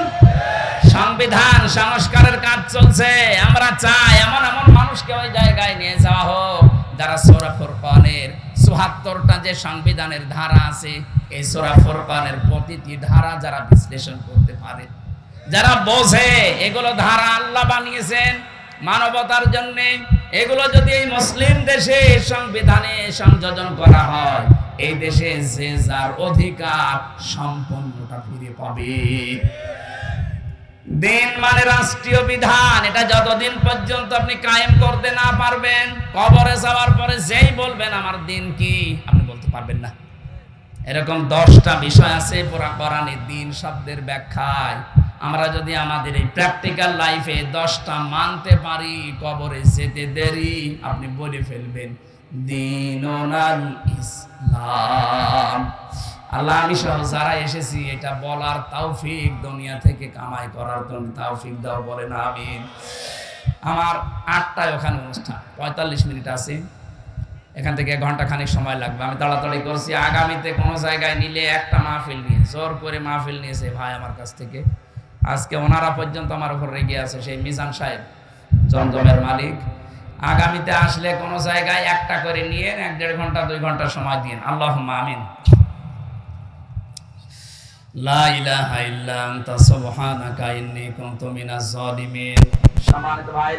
সংবিধান সংস্কারের কাজ চলছে, আমরা চাই এমন মানুষকে ওই জায়গায় নিয়ে যাওয়া হোক যারা সূরা ফুরকানের ৭৪টা যে সংবিধানের ধারা আছে, এই সূরা ফুরকানের প্রতিটি ধারা যারা বিশ্লেষণ করতে পারে, যারা বোঝে এগুলো ধারা আল্লাহ বানিয়েছেন মানবতার জন্য, এগুলো যদি এই মুসলিম দেশে সংবিধানে সংযোজন করা হয়, এই দেশে যে যার অধিকার সম্পূর্ণটা ফিরে পাবে। দিন মানে রাষ্ট্রীয় বিধান, এটা যতদিন পর্যন্ত আপনি কায়েম করতে না পারবেন, কবরে যাওয়ার পরে যেই বলবেন আমার দিন কি, আপনি বলতে পারবেন না। এরকম 10টা বিষয় আছে পুরা কোরআনে দিন শব্দের ব্যাখ্যায়। আমরা যদি আমাদের এই প্র্যাকটিক্যাল লাইফে 10টা মানতে পারি, কবরে যেতে দেরি আপনি বলে ফেলবেন দীনুল ইসলাম। আল্লাহ আমি সহ যারা এসেছি এটা বলার তৌফিক দুনিয়া থেকে কামাই করার জন্য তৌফিক দাও, বলেন আমিন। আমার 8টায় ওখানে অনুষ্ঠান, 45 মিনিট আছে, এখান থেকে 1 ঘন্টা খানিক সময় লাগবে। আমি তাড়াতাড়ি করছি। আগামীতে কোনো জায়গায় নিলে একটা মাহফিল নিয়ে জোর করে মাহফিল নিয়েছে ভাই আমার কাছ থেকে। আজকে ওনারা পর্যন্ত আমার উপর রেগে আছে, সেই মিজান সাহেব জমজমের মালিক। আগামীতে আসলে কোনো জায়গায় একটা করে নিয়ে 1-1.5 ঘন্টা 2 ঘন্টা সময় দিন। আল্লাহুম্মা আমিন। লা ইলাহা ইল্লা আনতা সুবহানাকা ইন্নী কুনতু মিনাজ জালিমিন। সম্মানিত ভাই।